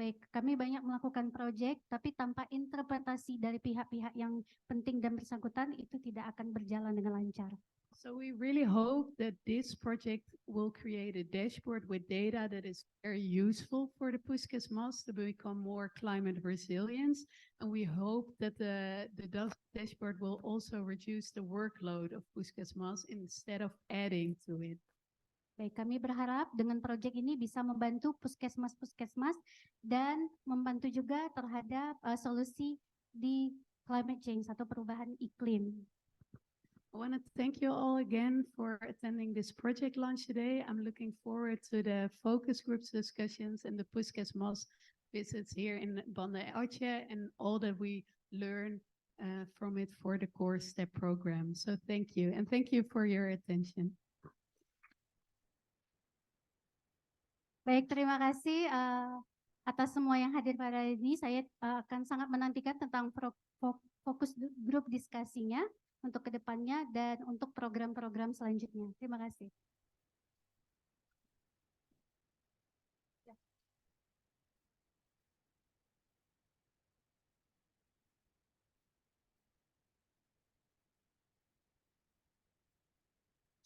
Baik, kami banyak melakukan proyek, tapi tanpa interpretasi dari pihak-pihak yang penting dan bersangkutan, itu tidak akan berjalan dengan lancar. So we really hope that this project will create a dashboard with data that is very useful for the Puskesmas to become more climate resilient. And we hope that the dashboard will also reduce the workload of Puskesmas instead of adding to it. Baik, kami berharap dengan proyek ini bisa membantu puskesmas-puskesmas dan membantu juga terhadap solusi di climate change atau perubahan iklim. I want to thank you all again for attending this project launch today. I'm looking forward to the focus groups discussions and the Puskesmas visits here in Banda Aceh and all that we learn from it for the core STEP program. So thank you, and thank you for your attention. Baik, terima kasih atas semua yang hadir pada ini. Saya akan sangat menantikan tentang fokus grup diskusinya untuk kedepannya dan untuk program-program selanjutnya. Terima kasih.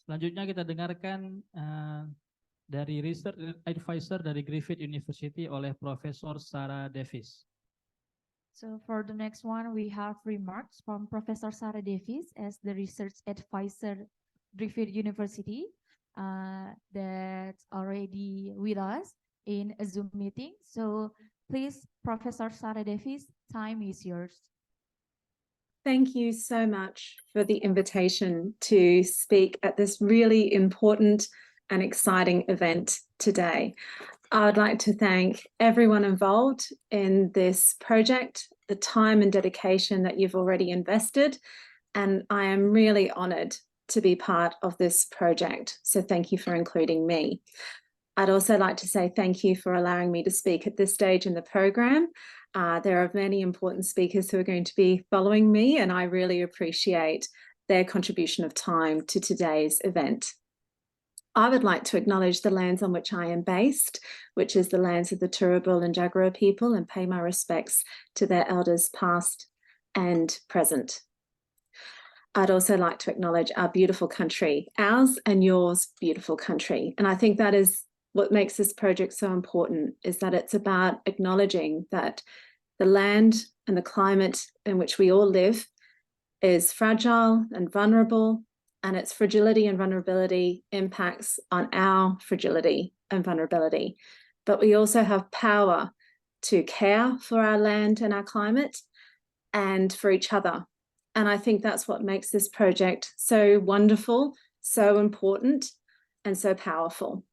Selanjutnya kita dengarkan dari Research Advisor dari Griffith University oleh Profesor Sarah Davis. So for the next one, we have remarks from Professor Sarah Davis as the research advisor Griffith University that's already with us in a Zoom meeting. So please, Professor Sarah Davis, time is yours. Thank you so much for the invitation to speak at this really important and exciting event today. I would like to thank everyone involved in this project, the time and dedication that you've already invested, and I am really honoured to be part of this project. So thank you for including me. I'd also like to say thank you for allowing me to speak at this stage in the program. There are many important speakers who are going to be following me, and I really appreciate their contribution of time to today's event. I would like to acknowledge the lands on which I am based, which is the lands of the Turrbal and Jagera people, and pay my respects to their elders past and present. I'd also like to acknowledge our beautiful country, ours and yours beautiful country. And I think that is what makes this project so important, is that it's about acknowledging that the land and the climate in which we all live is fragile and vulnerable, and its fragility and vulnerability impacts on our fragility and vulnerability. But we also have power to care for our land and our climate and for each other. And I think that's what makes this project so wonderful, so important, and so powerful.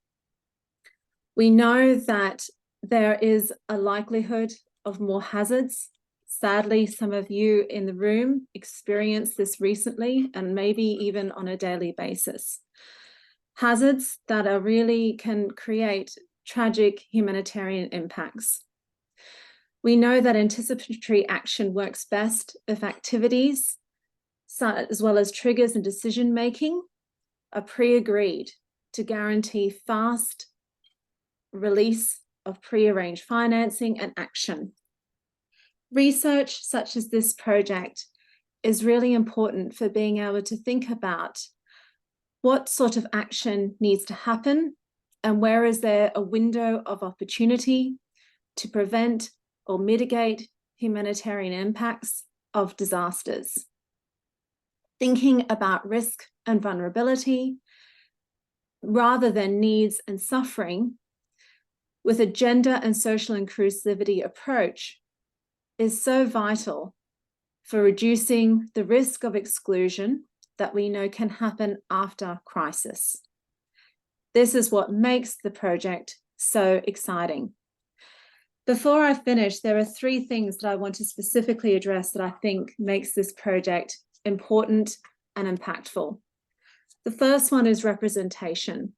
We know that there is a likelihood of more hazards. Sadly, some of you in the room experienced this recently, and maybe even on a daily basis. Hazards that are really can create tragic humanitarian impacts. We know that anticipatory action works best if activities, as well as triggers and decision-making, are pre-agreed to guarantee fast release of pre-arranged financing and action. Research such as this project is really important for being able to think about what sort of action needs to happen and where is there a window of opportunity to prevent or mitigate humanitarian impacts of disasters. Thinking about risk and vulnerability rather than needs and suffering with a gender and social inclusivity approach is so vital for reducing the risk of exclusion that we know can happen after crisis. This is what makes the project so exciting. Before I finish, there are three things that I want to specifically address that I think makes this project important and impactful. The first one is representation.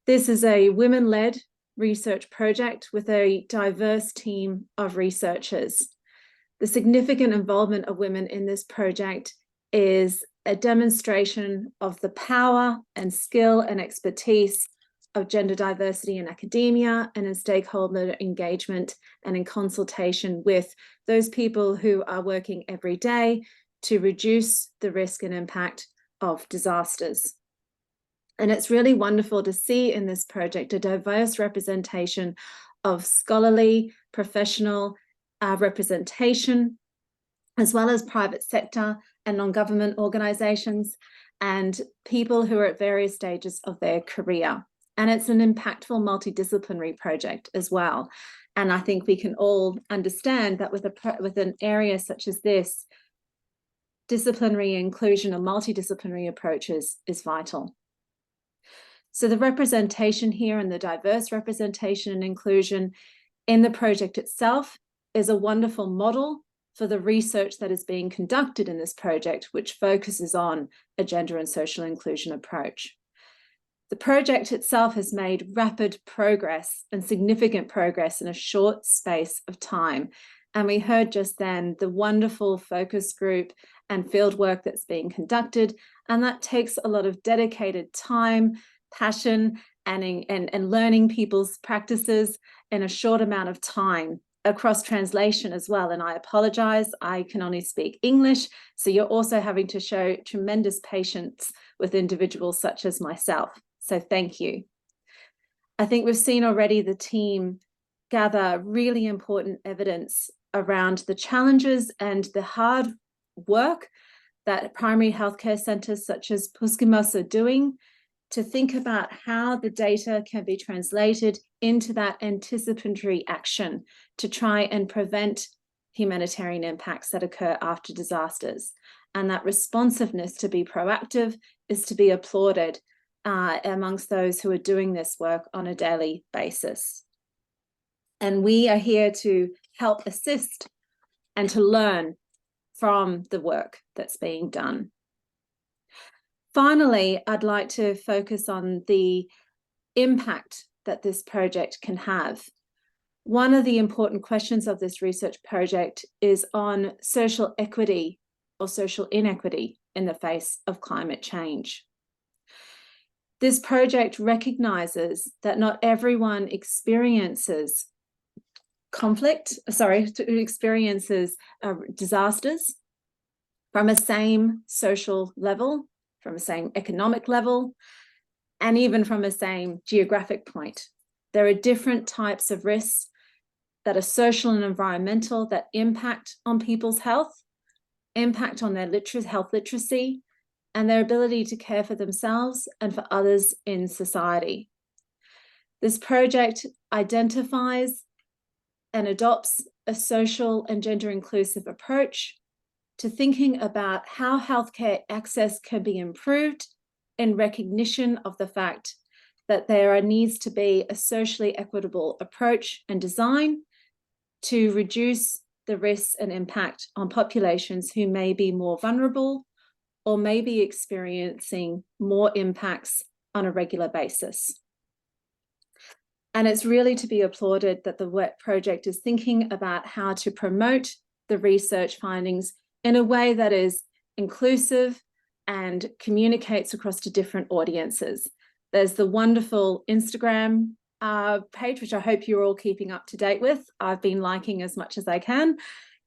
This is a women-led research project with a diverse team of researchers. The significant involvement of women in this project is a demonstration of the power and skill and expertise of gender diversity in academia and in stakeholder engagement and in consultation with those people who are working every day to reduce the risk and impact of disasters. And it's really wonderful to see in this project a diverse representation of scholarly, professional representation, as well as private sector and non-government organizations and people who are at various stages of their career. And it's an impactful multidisciplinary project as well. And I think we can all understand that with an area such as this, disciplinary inclusion or multidisciplinary approaches is vital. So the representation here and the diverse representation and inclusion in the project itself is a wonderful model for the research that is being conducted in this project, which focuses on a gender and social inclusion approach. The project itself has made rapid progress and significant progress in a short space of time. And we heard just then the wonderful focus group and field work that's being conducted. And that takes a lot of dedicated time, passion, and learning people's practices in a short amount of time across translation as well. And I apologize, I can only speak English. So you're also having to show tremendous patience with individuals such as myself. So thank you. I think we've seen already the team gather really important evidence around the challenges and the hard work that primary healthcare centres such as Puskemos are doing to think about how the data can be translated into that anticipatory action to try and prevent humanitarian impacts that occur after disasters. And that responsiveness to be proactive is to be applauded amongst those who are doing this work on a daily basis. And we are here to help assist and to learn from the work that's being done. Finally, I'd like to focus on the impact that this project can have. one of the important questions of this research project is on social equity or social inequity in the face of climate change. This project recognizes that not everyone experiences disasters from a same social level, from a same economic level, and even from a same geographic point. There are different types of risks that are social and environmental that impact on people's health, impact on their health literacy, and their ability to care for themselves and for others in society. This project identifies and adopts a social and gender inclusive approach to thinking about how healthcare access can be improved in recognition of the fact that there needs to be a socially equitable approach and design to reduce the risks and impact on populations who may be more vulnerable or may be experiencing more impacts on a regular basis. And it's really to be applauded that the work project is thinking about how to promote the research findings in a way that is inclusive and communicates across to different audiences. There's the wonderful Instagram page, which I hope you're all keeping up to date with. I've been liking as much as I can.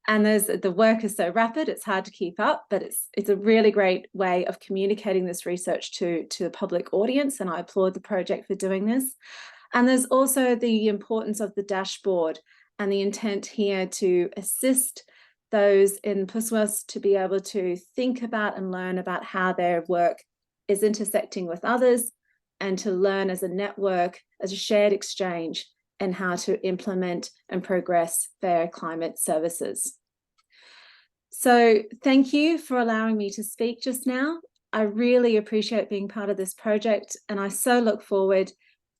And the work is so rapid, it's hard to keep up, but it's a really great way of communicating this research to the public audience, and I applaud the project for doing this. And there's also the importance of the dashboard and the intent here to assist those in PUSWAS to be able to think about and learn about how their work is intersecting with others, and to learn as a network, as a shared exchange, and how to implement and progress fair climate services. So thank you for allowing me to speak just now. I really appreciate being part of this project, and I so look forward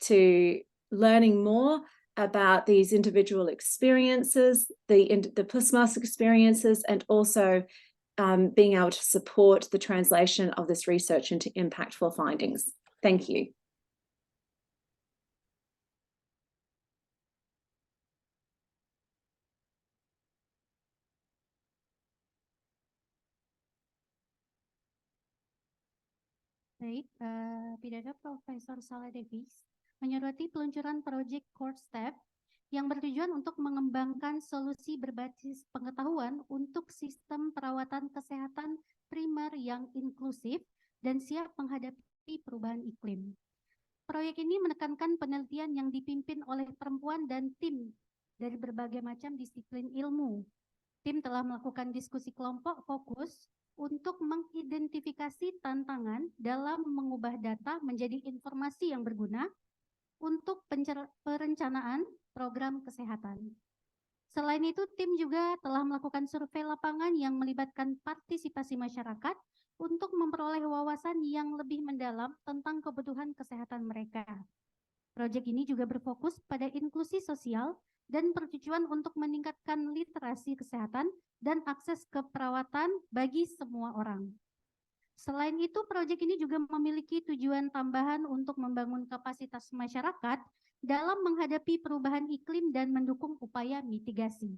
to learning more about these individual experiences, the PUSMAS experiences, and also being able to support the translation of this research into impactful findings. Thank you. Baik, pidato Profesor Sarah Davies menyoroti peluncuran proyek Core Step yang bertujuan untuk mengembangkan solusi berbasis pengetahuan untuk sistem perawatan kesehatan primer yang inklusif dan siap menghadapi perubahan iklim. Proyek ini menekankan penelitian yang dipimpin oleh perempuan dan tim dari berbagai macam disiplin ilmu. Tim telah melakukan diskusi kelompok fokus untuk mengidentifikasi tantangan dalam mengubah data menjadi informasi yang berguna untuk perencanaan program kesehatan. Selain itu, tim juga telah melakukan survei lapangan yang melibatkan partisipasi masyarakat untuk memperoleh wawasan yang lebih mendalam tentang kebutuhan kesehatan mereka. Proyek ini juga berfokus pada inklusi sosial dan bertujuan untuk meningkatkan literasi kesehatan dan akses ke perawatan bagi semua orang. Selain itu, proyek ini juga memiliki tujuan tambahan untuk membangun kapasitas masyarakat dalam menghadapi perubahan iklim dan mendukung upaya mitigasi.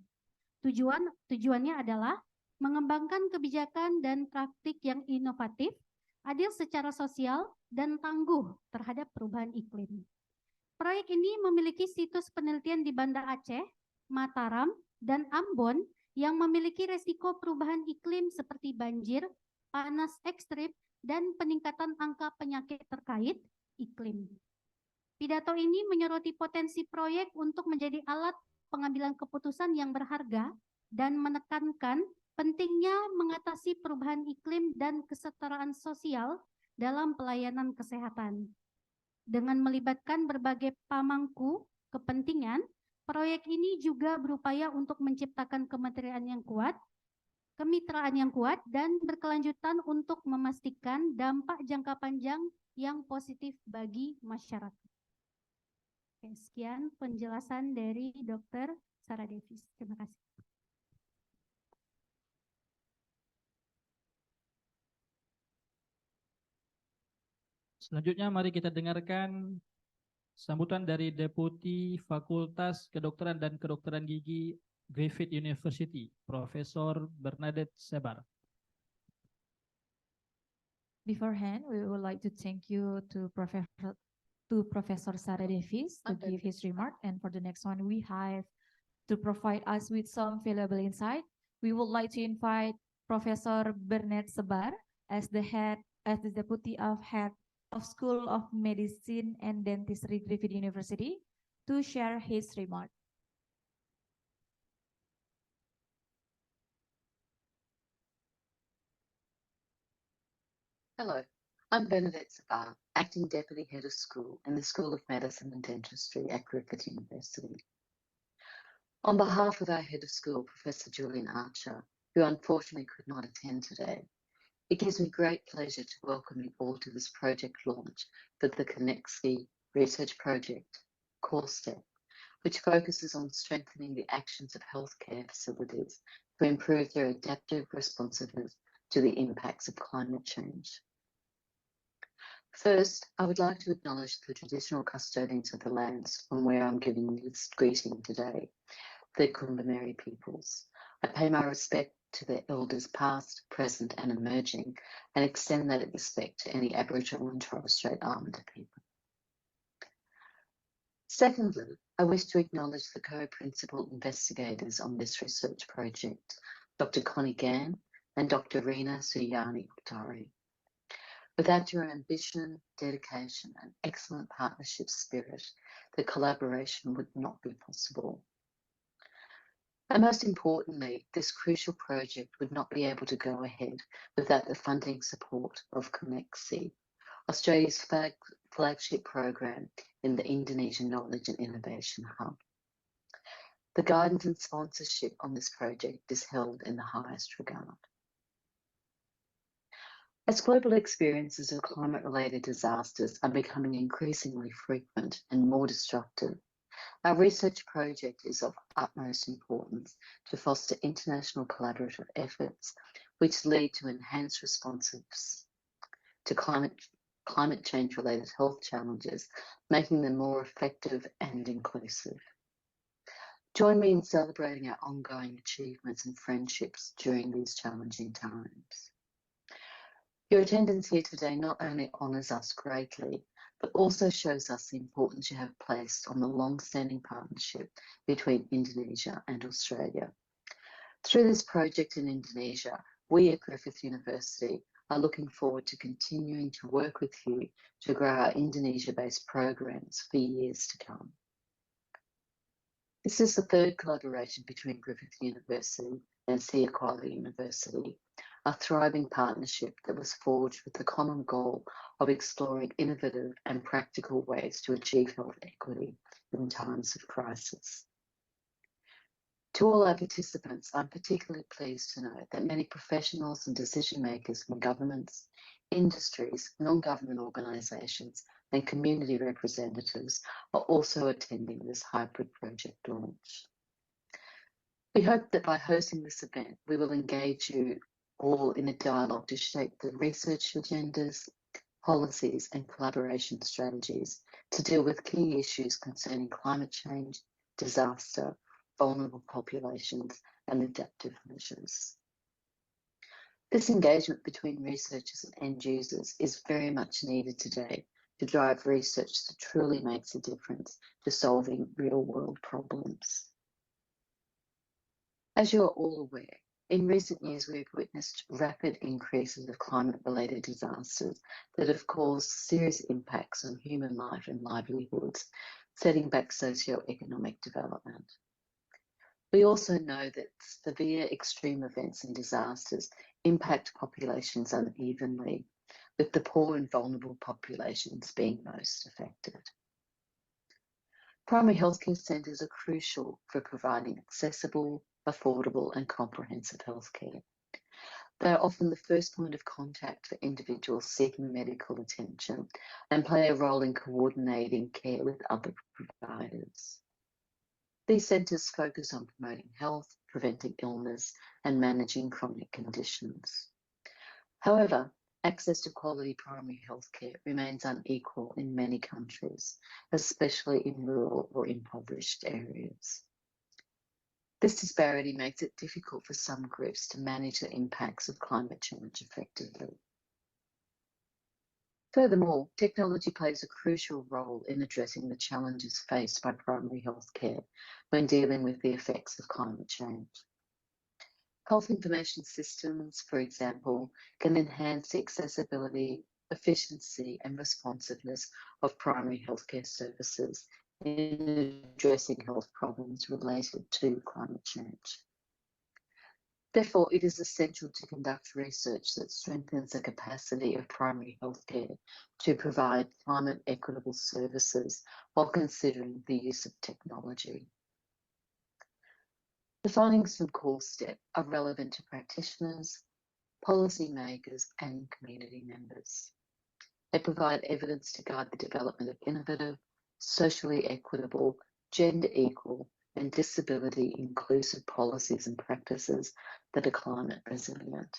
Tujuannya adalah mengembangkan kebijakan dan praktik yang inovatif, adil secara sosial, dan tangguh terhadap perubahan iklim. Proyek ini memiliki situs penelitian di Banda Aceh, Mataram, dan Ambon yang memiliki resiko perubahan iklim seperti banjir, panas ekstrim, dan peningkatan angka penyakit terkait iklim. Pidato ini menyoroti potensi proyek untuk menjadi alat pengambilan keputusan yang berharga dan menekankan pentingnya mengatasi perubahan iklim dan kesetaraan sosial dalam pelayanan kesehatan. Dengan melibatkan berbagai pamangku kepentingan, proyek ini juga berupaya untuk menciptakan kemitraan yang kuat dan berkelanjutan untuk memastikan dampak jangka panjang yang positif bagi masyarakat. Oke, sekian penjelasan dari Dr. Sarah Davies. Terima kasih. Selanjutnya mari kita dengarkan Sambutan dari Deputi Fakultas Kedokteran dan Kedokteran Gigi Griffith University, Profesor Bernadette Sebar. Beforehand, we would like to thank you to Professor Sarah Davis to give his remark. And for the next one, we have to provide us with some valuable insight. We would like to invite Professor Bernadette Sebar as the Deputy of Head of School of Medicine and Dentistry, Griffith University, to share his remark. Hello, I'm Bernadette Sebar, Acting Deputy Head of School in the School of Medicine and Dentistry at Griffith University. On behalf of our Head of School, Professor Julian Archer, who unfortunately could not attend today, it gives me great pleasure to welcome you all to this project launch for the Connexi Research Project, CoreStep, which focuses on strengthening the actions of healthcare facilities to improve their adaptive responsiveness to the impacts of climate change. First, I would like to acknowledge the traditional custodians of the lands from where I'm giving this greeting today, the Kumbermeri peoples. I pay my respect to their elders past, present and emerging, and extend that respect to any Aboriginal and Torres Strait Islander people. Secondly, I wish to acknowledge the co-principal investigators on this research project, Dr. Connie Gann and Dr. Rina Suyani Uttari. Without your ambition, dedication and excellent partnership spirit, the collaboration would not be possible. And most importantly, this crucial project would not be able to go ahead without the funding support of Connexi, Australia's flagship program in the Indonesian Knowledge and Innovation Hub. The guidance and sponsorship on this project is held in the highest regard. As global experiences of climate-related disasters are becoming increasingly frequent and more destructive, our research project is of utmost importance to foster international collaborative efforts which lead to enhanced responses to climate change-related health challenges, making them more effective and inclusive. Join me in celebrating our ongoing achievements and friendships during these challenging times. Your attendance here today not only honours us greatly, but also shows us the importance you have placed on the long-standing partnership between Indonesia and Australia. Through this project in Indonesia, we at Griffith University are looking forward to continuing to work with you to grow our Indonesia-based programs for years to come. This is the third collaboration between Griffith University and Sekolah University, a thriving partnership that was forged with the common goal of exploring innovative and practical ways to achieve health equity in times of crisis. To all our participants, I'm particularly pleased to note that many professionals and decision makers from governments, industries, non-government organisations and community representatives are also attending this hybrid project launch. We hope that by hosting this event, we will engage you all in a dialogue to shape the research agendas, policies and collaboration strategies to deal with key issues concerning climate change, disaster, vulnerable populations and adaptive measures. This engagement between researchers and end users is very much needed today to drive research that truly makes a difference to solving real-world problems. As you are all aware, in recent years we've witnessed rapid increases of climate-related disasters that have caused serious impacts on human life and livelihoods, setting back socio-economic development. We also know that severe extreme events and disasters impact populations unevenly, with the poor and vulnerable populations being most affected. Primary healthcare centres are crucial for providing accessible, affordable and comprehensive healthcare. They are often the first point of contact for individuals seeking medical attention and play a role in coordinating care with other providers. These centres focus on promoting health, preventing illness and managing chronic conditions. However, access to quality primary health care remains unequal in many countries, especially in rural or impoverished areas. This disparity makes it difficult for some groups to manage the impacts of climate change effectively. Furthermore, technology plays a crucial role in addressing the challenges faced by primary health care when dealing with the effects of climate change. Health information systems, for example, can enhance the accessibility, efficiency and responsiveness of primary healthcare services in addressing health problems related to climate change. Therefore, it is essential to conduct research that strengthens the capacity of primary healthcare to provide climate equitable services while considering the use of technology. The findings from CallStep are relevant to practitioners, policymakers and community members. They provide evidence to guide the development of innovative, socially equitable, gender equal and disability inclusive policies and practices that are climate resilient.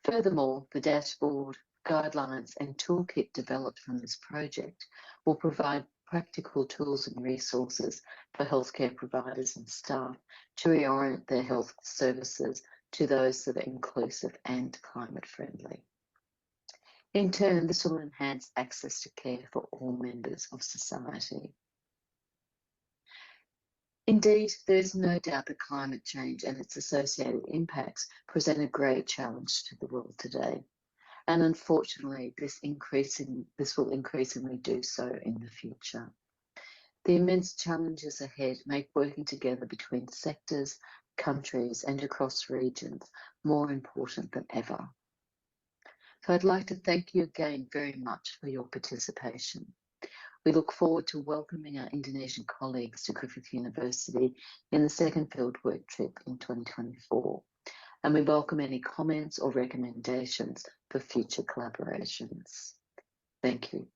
Furthermore, the dashboard, guidelines and toolkit developed from this project will provide practical tools and resources for healthcare providers and staff to reorient their health services to those that are inclusive and climate friendly. In turn, this will enhance access to care for all members of society. Indeed, there is no doubt that climate change and its associated impacts present a great challenge to the world today. And unfortunately, this will increasingly do so in the future. The immense challenges ahead make working together between sectors, countries, and across regions more important than ever. So I'd like to thank you again very much for your participation. We look forward to welcoming our Indonesian colleagues to Griffith University in the second fieldwork trip in 2024. And we welcome any comments or recommendations for future collaborations. Thank you.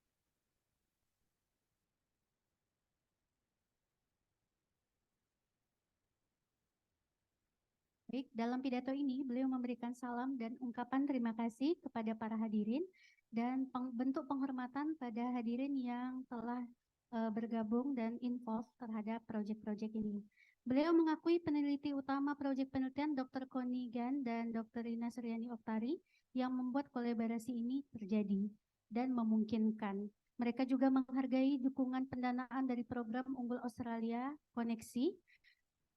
Baik, dalam pidato ini beliau memberikan salam dan ungkapan terima kasih kepada para hadirin dan bentuk penghormatan pada hadirin yang telah bergabung dan involved terhadap proyek-proyek ini. Beliau mengakui peneliti utama proyek penelitian Dr. Connie Gan dan Dr. Rina Suryani Oktari yang membuat kolaborasi ini terjadi dan memungkinkan. Mereka juga menghargai dukungan pendanaan dari program Unggul Australia Koneksi.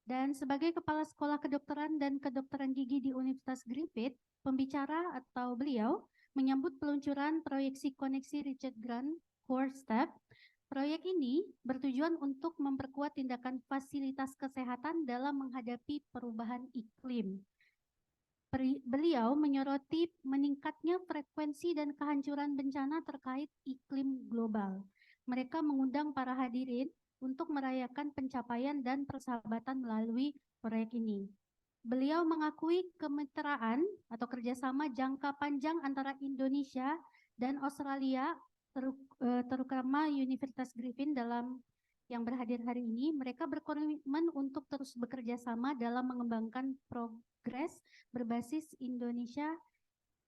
Dan sebagai Kepala Sekolah Kedokteran dan Kedokteran Gigi di Universitas Griffith, pembicara atau beliau menyambut peluncuran proyeksi koneksi Richard Grant Core Step. Proyek ini bertujuan untuk memperkuat tindakan fasilitas kesehatan dalam menghadapi perubahan iklim. Beliau menyoroti meningkatnya frekuensi dan kehancuran bencana terkait iklim global. Mereka mengundang para hadirin untuk merayakan pencapaian dan persahabatan melalui proyek ini. Beliau mengakui kemitraan atau kerjasama jangka panjang antara Indonesia dan Australia, terutama Universitas Griffith yang berhadir hari ini. Mereka berkomitmen untuk terus bekerja sama dalam mengembangkan progres berbasis Indonesia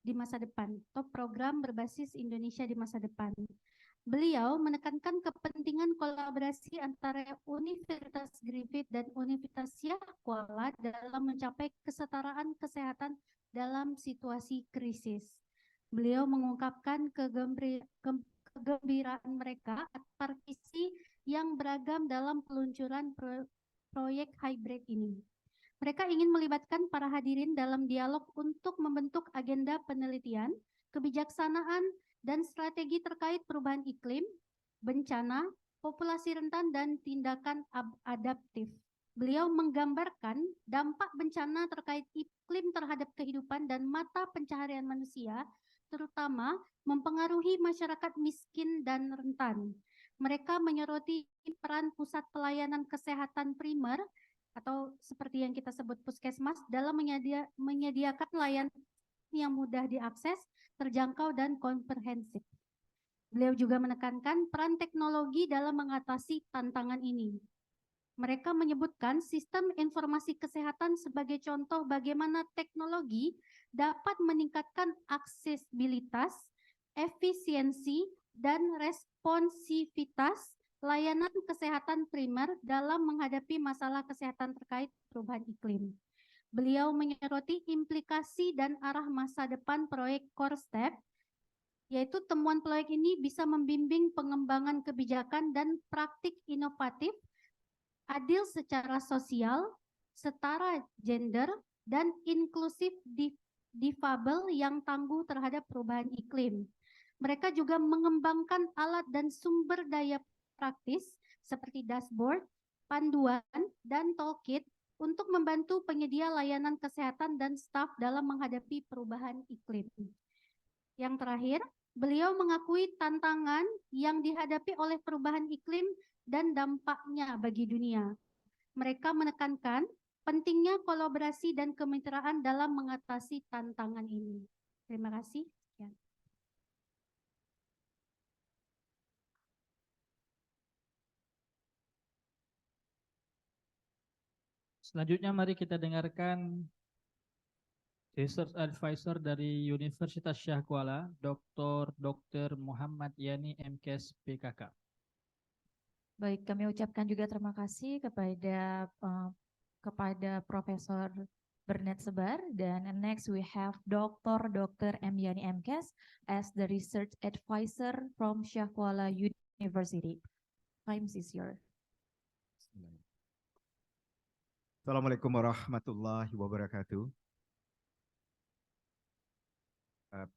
di masa depan atau program berbasis Indonesia di masa depan. Beliau menekankan kepentingan kolaborasi antara Universitas Griffith dan Universitas Syah Kuala dalam mencapai kesetaraan kesehatan dalam situasi krisis. Beliau mengungkapkan kegembiraan mereka atas partisi yang beragam dalam peluncuran proyek hybrid ini. Mereka ingin melibatkan para hadirin dalam dialog untuk membentuk agenda penelitian, kebijaksanaan, dan strategi terkait perubahan iklim, bencana, populasi rentan, dan tindakan adaptif. Beliau menggambarkan dampak bencana terkait iklim terhadap kehidupan dan mata pencaharian manusia, terutama mempengaruhi masyarakat miskin dan rentan. Mereka menyoroti peran pusat pelayanan kesehatan primer atau seperti yang kita sebut puskesmas dalam menyediakan layanan yang mudah diakses, terjangkau, dan komprehensif. Beliau juga menekankan peran teknologi dalam mengatasi tantangan ini. Mereka menyebutkan sistem informasi kesehatan sebagai contoh bagaimana teknologi dapat meningkatkan aksesibilitas, efisiensi, dan responsivitas layanan kesehatan primer dalam menghadapi masalah kesehatan terkait perubahan iklim. Beliau menyoroti implikasi dan arah masa depan proyek Core Step, yaitu temuan proyek ini bisa membimbing pengembangan kebijakan dan praktik inovatif adil secara sosial, setara gender, dan inklusif difabel yang tangguh terhadap perubahan iklim. Mereka juga mengembangkan alat dan sumber daya praktis seperti dashboard, panduan, dan toolkit untuk membantu penyedia layanan kesehatan dan staf dalam menghadapi perubahan iklim. Yang terakhir, beliau mengakui tantangan yang dihadapi oleh perubahan iklim dan dampaknya bagi dunia. Mereka menekankan pentingnya kolaborasi dan kemitraan dalam mengatasi tantangan ini. Terima kasih. Sekian. Selanjutnya mari kita dengarkan Research Advisor dari Universitas Syah Kuala, Dr. Muhammad Yani MKes PKK. Baik, kami ucapkan juga terima kasih kepada Profesor Bernard Sebar, dan next we have Dr. M. Yani MKes as the Research Advisor from Syah Kuala University. Time is yours. Assalamualaikum warahmatullahi wabarakatuh.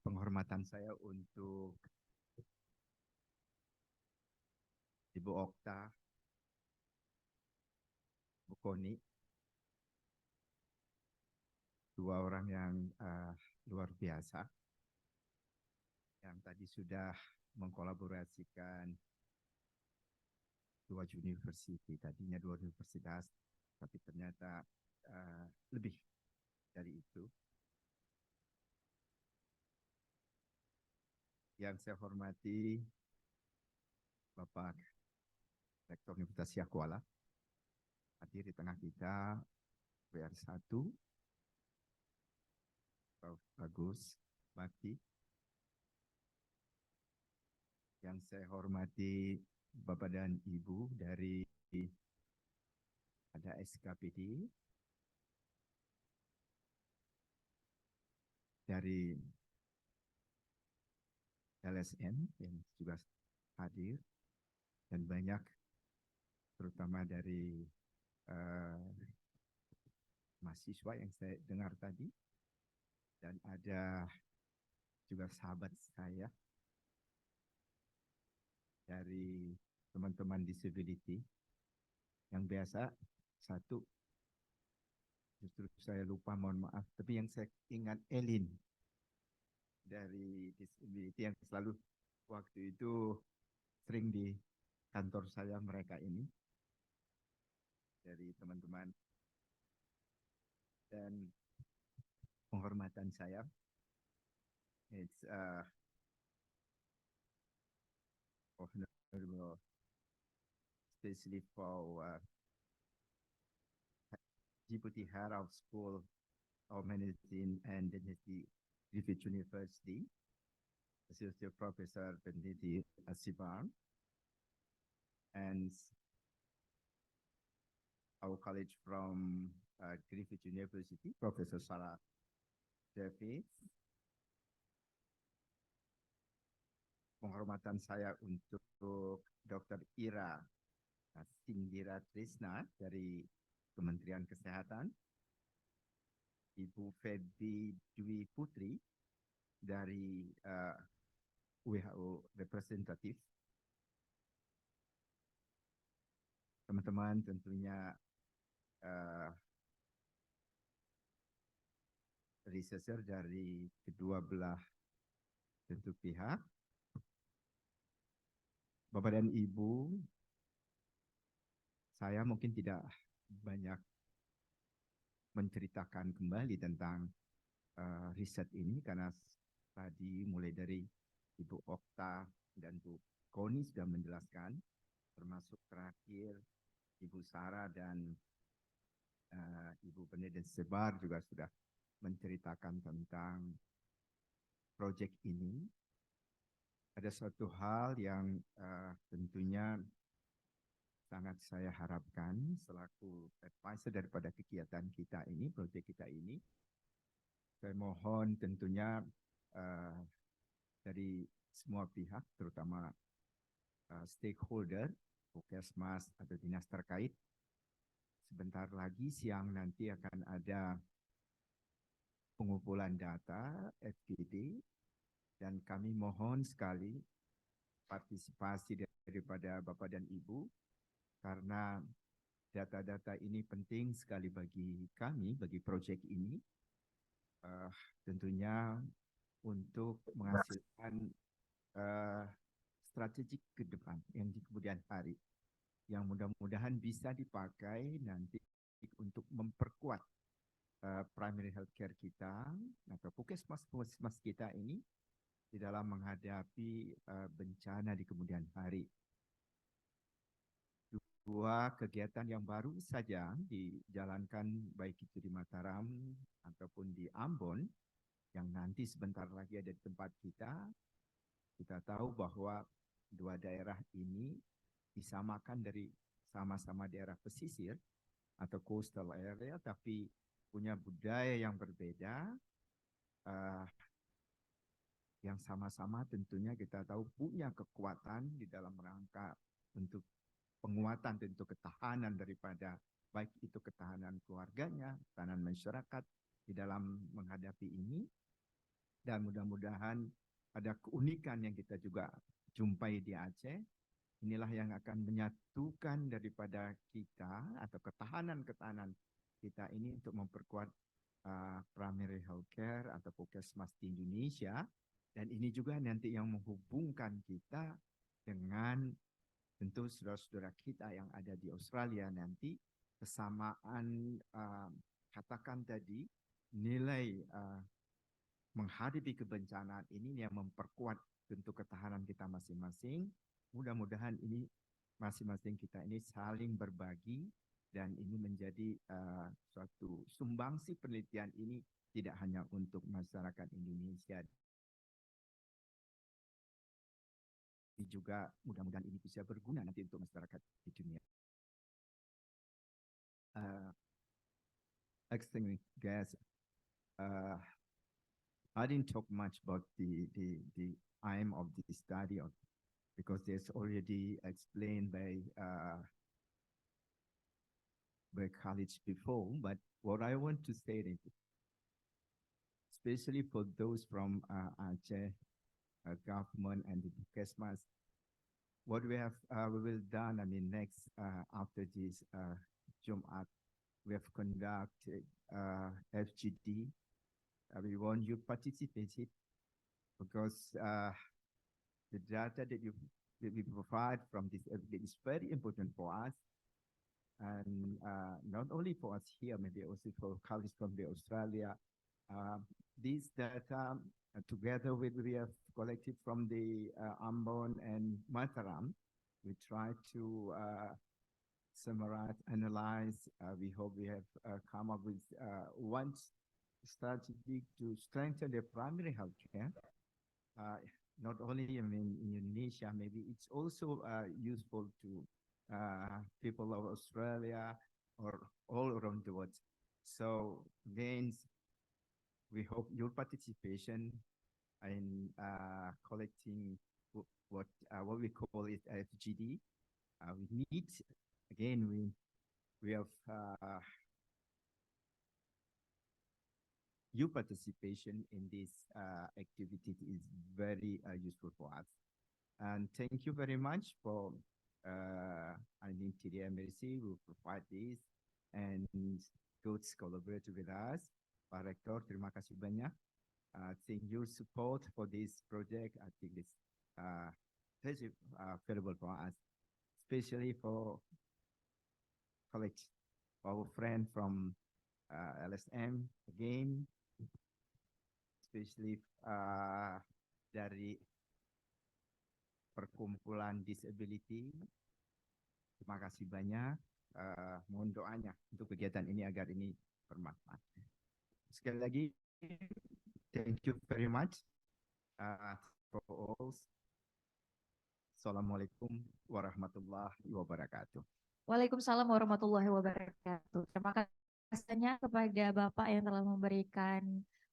Penghormatan saya untuk Ibu Okta, Bu Koni, dua orang yang luar biasa, yang tadi sudah mengkolaborasikan dua universitas, tadinya dua universitas, tapi ternyata lebih dari itu. Yang saya hormati Bapak Rektor Universitas Syah Kuala, hadir di tengah kita, WR1, Prof. Agus Bakti. Yang saya hormati Bapak dan Ibu dari ada SKPD, dari LSM yang juga hadir, dan banyak terutama dari mahasiswa yang saya dengar tadi, dan ada juga sahabat saya dari teman-teman disability yang biasa satu justru saya lupa, mohon maaf, tapi yang saya ingat Elin dari disability yang selalu waktu itu sering di kantor saya, mereka ini dari teman-teman, dan penghormatan saya, it's honorable, especially for Deputy Head of School of Medicine and Dentistry, Griffith University, Associate Professor Benediti Asibar, and our colleague from Griffith University, Professor Sarah Davis. Penghormatan saya untuk Dr. Ira Sindira Trisna dari Kementerian Kesehatan, Ibu Feby Dwi Putri dari WHO representatif, teman-teman tentunya researcher dari kedua belah tentu pihak, Bapak dan Ibu, saya mungkin tidak banyak menceritakan kembali tentang riset ini karena tadi mulai dari Ibu Okta dan Bu Koni sudah menjelaskan, termasuk terakhir Ibu Sarah dan Ibu Pendidik Sebar juga sudah menceritakan tentang proyek ini. Ada suatu hal yang tentunya sangat saya harapkan selaku advisor daripada kegiatan kita ini, proyek kita ini. Saya mohon tentunya dari semua pihak, terutama stakeholder, Puskesmas atau dinas terkait, sebentar lagi siang nanti akan ada pengumpulan data FGD dan kami mohon sekali partisipasi daripada Bapak dan Ibu karena data-data ini penting sekali bagi kami, bagi proyek ini, tentunya untuk menghasilkan strategik ke depan yang di kemudian hari yang mudah-mudahan bisa dipakai nanti untuk memperkuat primary healthcare kita atau puskesmas kita ini di dalam menghadapi bencana di kemudian hari. Dua kegiatan yang baru saja dijalankan baik itu di Mataram ataupun di Ambon yang nanti sebentar lagi ada di tempat kita. Kita tahu bahwa dua daerah ini disamakan dari sama-sama daerah pesisir atau coastal area tapi punya budaya yang berbeda. Yang sama-sama tentunya kita tahu punya kekuatan di dalam rangka untuk penguatan tentu ketahanan daripada baik itu ketahanan keluarganya, ketahanan masyarakat di dalam menghadapi ini dan mudah-mudahan ada keunikan yang kita juga jumpai di Aceh. Inilah yang akan menyatukan daripada kita atau ketahanan-ketahanan kita ini untuk memperkuat primary healthcare atau puskesmas di Indonesia dan ini juga nanti yang menghubungkan kita dengan tentu saudara-saudara kita yang ada di Australia nanti kesamaan katakan tadi nilai menghadapi kebencanaan ini yang memperkuat tentu ketahanan kita masing-masing. Mudah-mudahan ini masing-masing kita ini saling berbagi dan ini menjadi suatu sumbangsi penelitian ini tidak hanya untuk masyarakat Indonesia. Juga mudah-mudahan ini bisa berguna nanti untuk masyarakat di dunia. Excellent guys. I didn't talk much about the aim of the study because it's already explained by colleagues before. But what I want to say is, especially for those from Aceh government and the puskesmas, what we will done, I mean, next after this Jumat, we have conducted FGD. We want you participated because the data that we provide from this FGD is very important for us, and not only for us here, maybe also for colleagues from the Australia. These data, together with we have collected from the Ambon and Mataram, we try to summarize, analyze. We hope we have come up with one strategy to strengthen the primary health care. Not only in Indonesia, maybe it's also useful to people of Australia or all around the world. So again, we hope your participation in collecting what we call it FGD. We need, again, we have your participation in this activity is very useful for us. And thank you very much for TDMRC who provide this and good collaborate with us. Pak Rektor, terima kasih banyak. I think your support for this project, I think it's very valuable for us, especially for colleagues, our friend from LSM, again, especially dari perkumpulan disability. Terima kasih banyak. mohon doanya untuk kegiatan ini agar ini bermanfaat. Sekali lagi, thank you very much for all. Assalamualaikum warahmatullahi wabarakatuh. Waalaikumsalam warahmatullahi wabarakatuh. Terima kasih kepada Bapak yang telah memberikan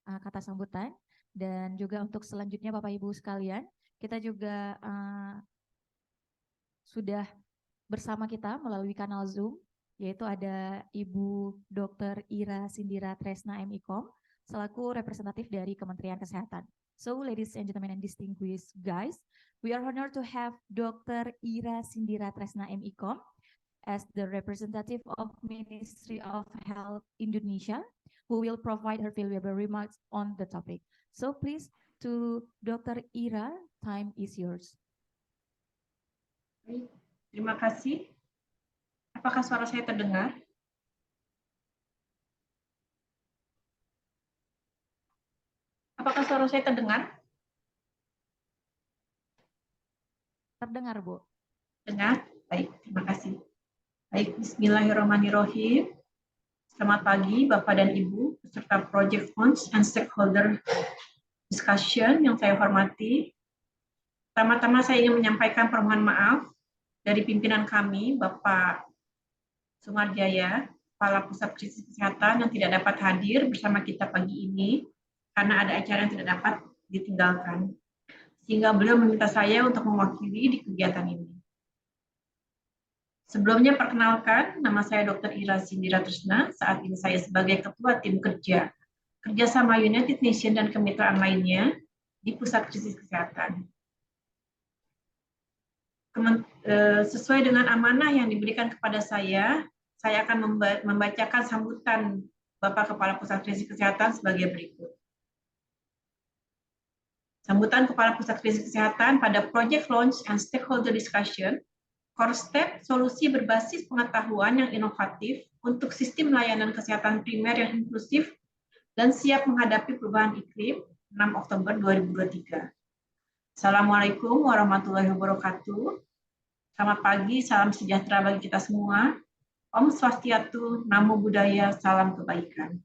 kata sambutan, dan juga untuk selanjutnya Bapak Ibu sekalian, kita juga sudah bersama kita melalui kanal Zoom, yaitu ada Ibu Dr. Ira Sindira Tresna MIKOM selaku representatif dari Kementerian Kesehatan. So, ladies and gentlemen and distinguished guys, we are honored to have Dr. Ira Sindira Tresna MIKOM as the representative of Ministry of Health Indonesia, who will provide her valuable remarks on the topic. So please, to Dr. Ira, time is yours. Terima kasih. Apakah suara saya terdengar? Apakah suara saya terdengar? Terdengar, Bu. Dengar? Baik, terima kasih. Baik, bismillahirrahmanirrahim. Selamat pagi Bapak dan Ibu, peserta Project Launch and Stakeholder Discussion yang saya hormati. Pertama-tama saya ingin menyampaikan permohonan maaf dari pimpinan kami, Bapak Sumarjaya, Kepala Pusat Krisis Kesehatan yang tidak dapat hadir bersama kita pagi ini karena ada acara yang tidak dapat ditinggalkan. Sehingga beliau meminta saya untuk mewakili di kegiatan ini. Sebelumnya perkenalkan, nama saya Dr. Ira Sindira Tresna. Saat ini saya sebagai Ketua Tim Kerjasama United Nations dan kemitraan lainnya di Pusat Krisis Kesehatan. Sesuai dengan amanah yang diberikan kepada saya akan membacakan sambutan Bapak Kepala Pusat Krisis Kesehatan sebagai berikut. Sambutan Kepala Pusat Krisis Kesehatan pada Project Launch and Stakeholder Discussion, Core Step, solusi berbasis pengetahuan yang inovatif untuk sistem layanan kesehatan primer yang inklusif dan siap menghadapi perubahan iklim, 6 Oktober 2023. Assalamualaikum warahmatullahi wabarakatuh. Selamat pagi, salam sejahtera bagi kita semua. Om Swastiastu, Namo Buddhaya, salam kebaikan.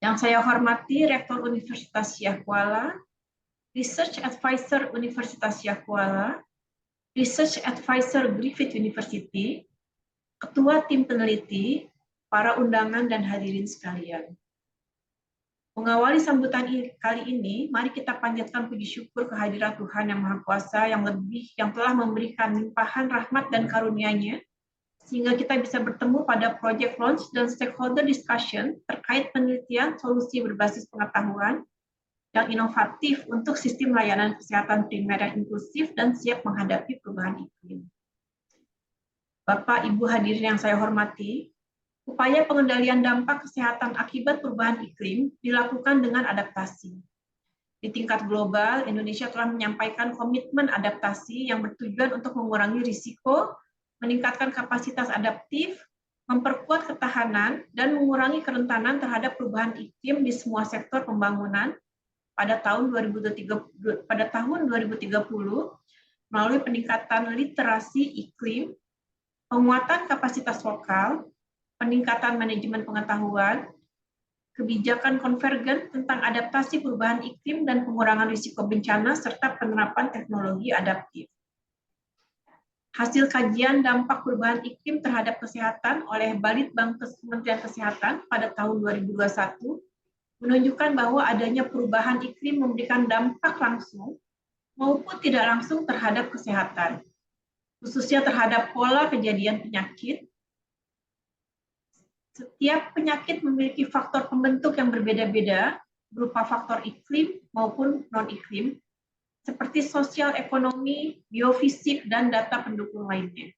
Yang saya hormati Rektor Universitas Syah Kuala, Research Advisor Universitas Syah Kuala, Research Advisor Griffith University, Ketua Tim Peneliti, para undangan dan hadirin sekalian. Mengawali sambutan kali ini, mari kita panjatkan puji syukur kehadirat Tuhan Yang Maha Kuasa yang telah memberikan limpahan rahmat dan karunia-Nya, sehingga kita bisa bertemu pada Project Launch dan Stakeholder Discussion terkait penelitian solusi berbasis pengetahuan yang inovatif untuk sistem layanan kesehatan primer yang inklusif dan siap menghadapi perubahan iklim. Bapak, Ibu hadirin yang saya hormati, upaya pengendalian dampak kesehatan akibat perubahan iklim dilakukan dengan adaptasi. Di tingkat global, Indonesia telah menyampaikan komitmen adaptasi yang bertujuan untuk mengurangi risiko, meningkatkan kapasitas adaptif, memperkuat ketahanan, dan mengurangi kerentanan terhadap perubahan iklim di semua sektor pembangunan pada tahun 2030 melalui peningkatan literasi iklim, penguatan kapasitas lokal, peningkatan manajemen pengetahuan, kebijakan konvergen tentang adaptasi perubahan iklim dan pengurangan risiko bencana, serta penerapan teknologi adaptif. Hasil kajian dampak perubahan iklim terhadap kesehatan oleh Balitbang Kementerian Kesehatan pada tahun 2021 menunjukkan bahwa adanya perubahan iklim memberikan dampak langsung maupun tidak langsung terhadap kesehatan, khususnya terhadap pola kejadian penyakit. Setiap penyakit memiliki faktor pembentuk yang berbeda-beda, berupa faktor iklim maupun non-iklim, seperti sosial ekonomi, biofisik, dan data pendukung lainnya.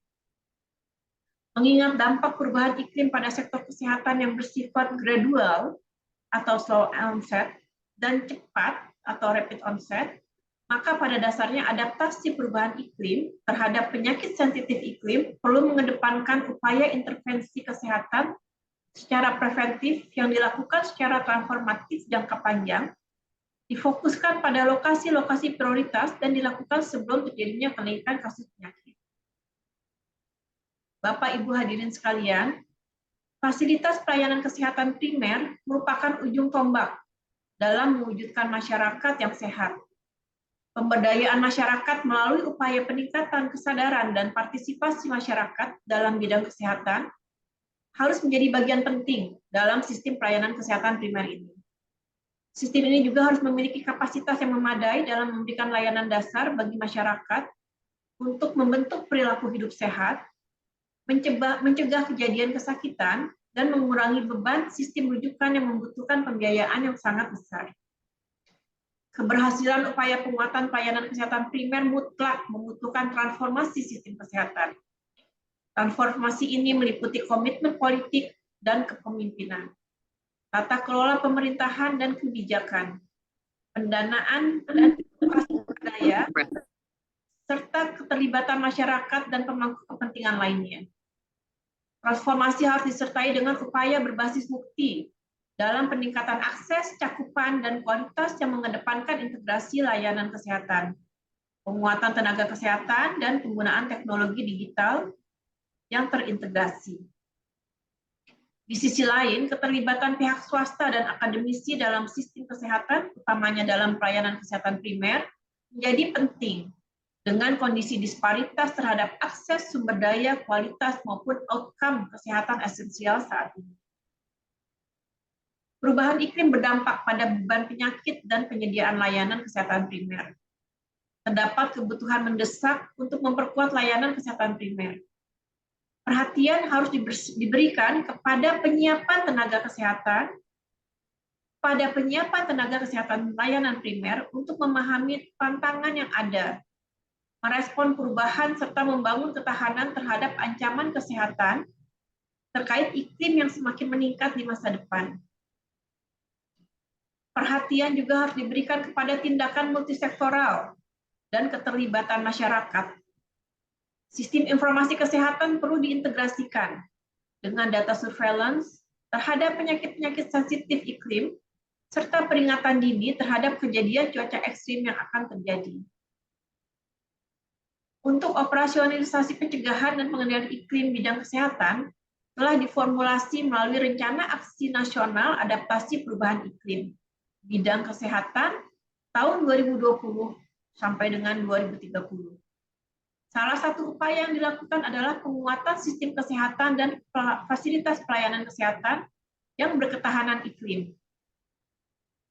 Mengingat dampak perubahan iklim pada sektor kesehatan yang bersifat gradual atau slow onset dan cepat atau rapid onset, maka pada dasarnya adaptasi perubahan iklim terhadap penyakit sensitif iklim perlu mengedepankan upaya intervensi kesehatan secara preventif yang dilakukan secara transformatif jangka panjang, difokuskan pada lokasi-lokasi prioritas dan dilakukan sebelum terjadinya kenaikan kasus penyakit. Bapak Ibu hadirin sekalian, fasilitas pelayanan kesehatan primer merupakan ujung tombak dalam mewujudkan masyarakat yang sehat. Pemberdayaan masyarakat melalui upaya peningkatan kesadaran dan partisipasi masyarakat dalam bidang kesehatan harus menjadi bagian penting dalam sistem pelayanan kesehatan primer ini. Sistem ini juga harus memiliki kapasitas yang memadai dalam memberikan layanan dasar bagi masyarakat untuk membentuk perilaku hidup sehat, mencegah kejadian kesakitan, dan mengurangi beban sistem rujukan yang membutuhkan pembiayaan yang sangat besar. Keberhasilan upaya penguatan pelayanan kesehatan primer mutlak membutuhkan transformasi sistem kesehatan. Transformasi ini meliputi komitmen politik dan kepemimpinan, tata kelola pemerintahan dan kebijakan, pendanaan dan alokasi daya, serta keterlibatan masyarakat dan pemangku kepentingan lainnya. Transformasi harus disertai dengan upaya berbasis bukti dalam peningkatan akses, cakupan, dan kualitas yang mengedepankan integrasi layanan kesehatan, penguatan tenaga kesehatan, dan penggunaan teknologi digital yang terintegrasi. Di sisi lain, keterlibatan pihak swasta dan akademisi dalam sistem kesehatan, utamanya dalam pelayanan kesehatan primer, menjadi penting dengan kondisi disparitas terhadap akses sumber daya, kualitas, maupun outcome kesehatan esensial saat ini. Perubahan iklim berdampak pada beban penyakit dan penyediaan layanan kesehatan primer. Terdapat kebutuhan mendesak untuk memperkuat layanan kesehatan primer. Perhatian harus diberikan kepada penyiapan tenaga kesehatan layanan primer untuk memahami tantangan yang ada, merespon perubahan serta membangun ketahanan terhadap ancaman kesehatan terkait iklim yang semakin meningkat di masa depan. Perhatian juga harus diberikan kepada tindakan multisektoral dan keterlibatan masyarakat. Sistem informasi kesehatan perlu diintegrasikan dengan data surveillance terhadap penyakit-penyakit sensitif iklim, serta peringatan dini terhadap kejadian cuaca ekstrim yang akan terjadi. Untuk operasionalisasi pencegahan dan pengendalian iklim bidang kesehatan, telah diformulasi melalui Rencana Aksi Nasional Adaptasi Perubahan Iklim bidang kesehatan tahun 2020 sampai dengan 2030. Salah satu upaya yang dilakukan adalah penguatan sistem kesehatan dan fasilitas pelayanan kesehatan yang berketahanan iklim.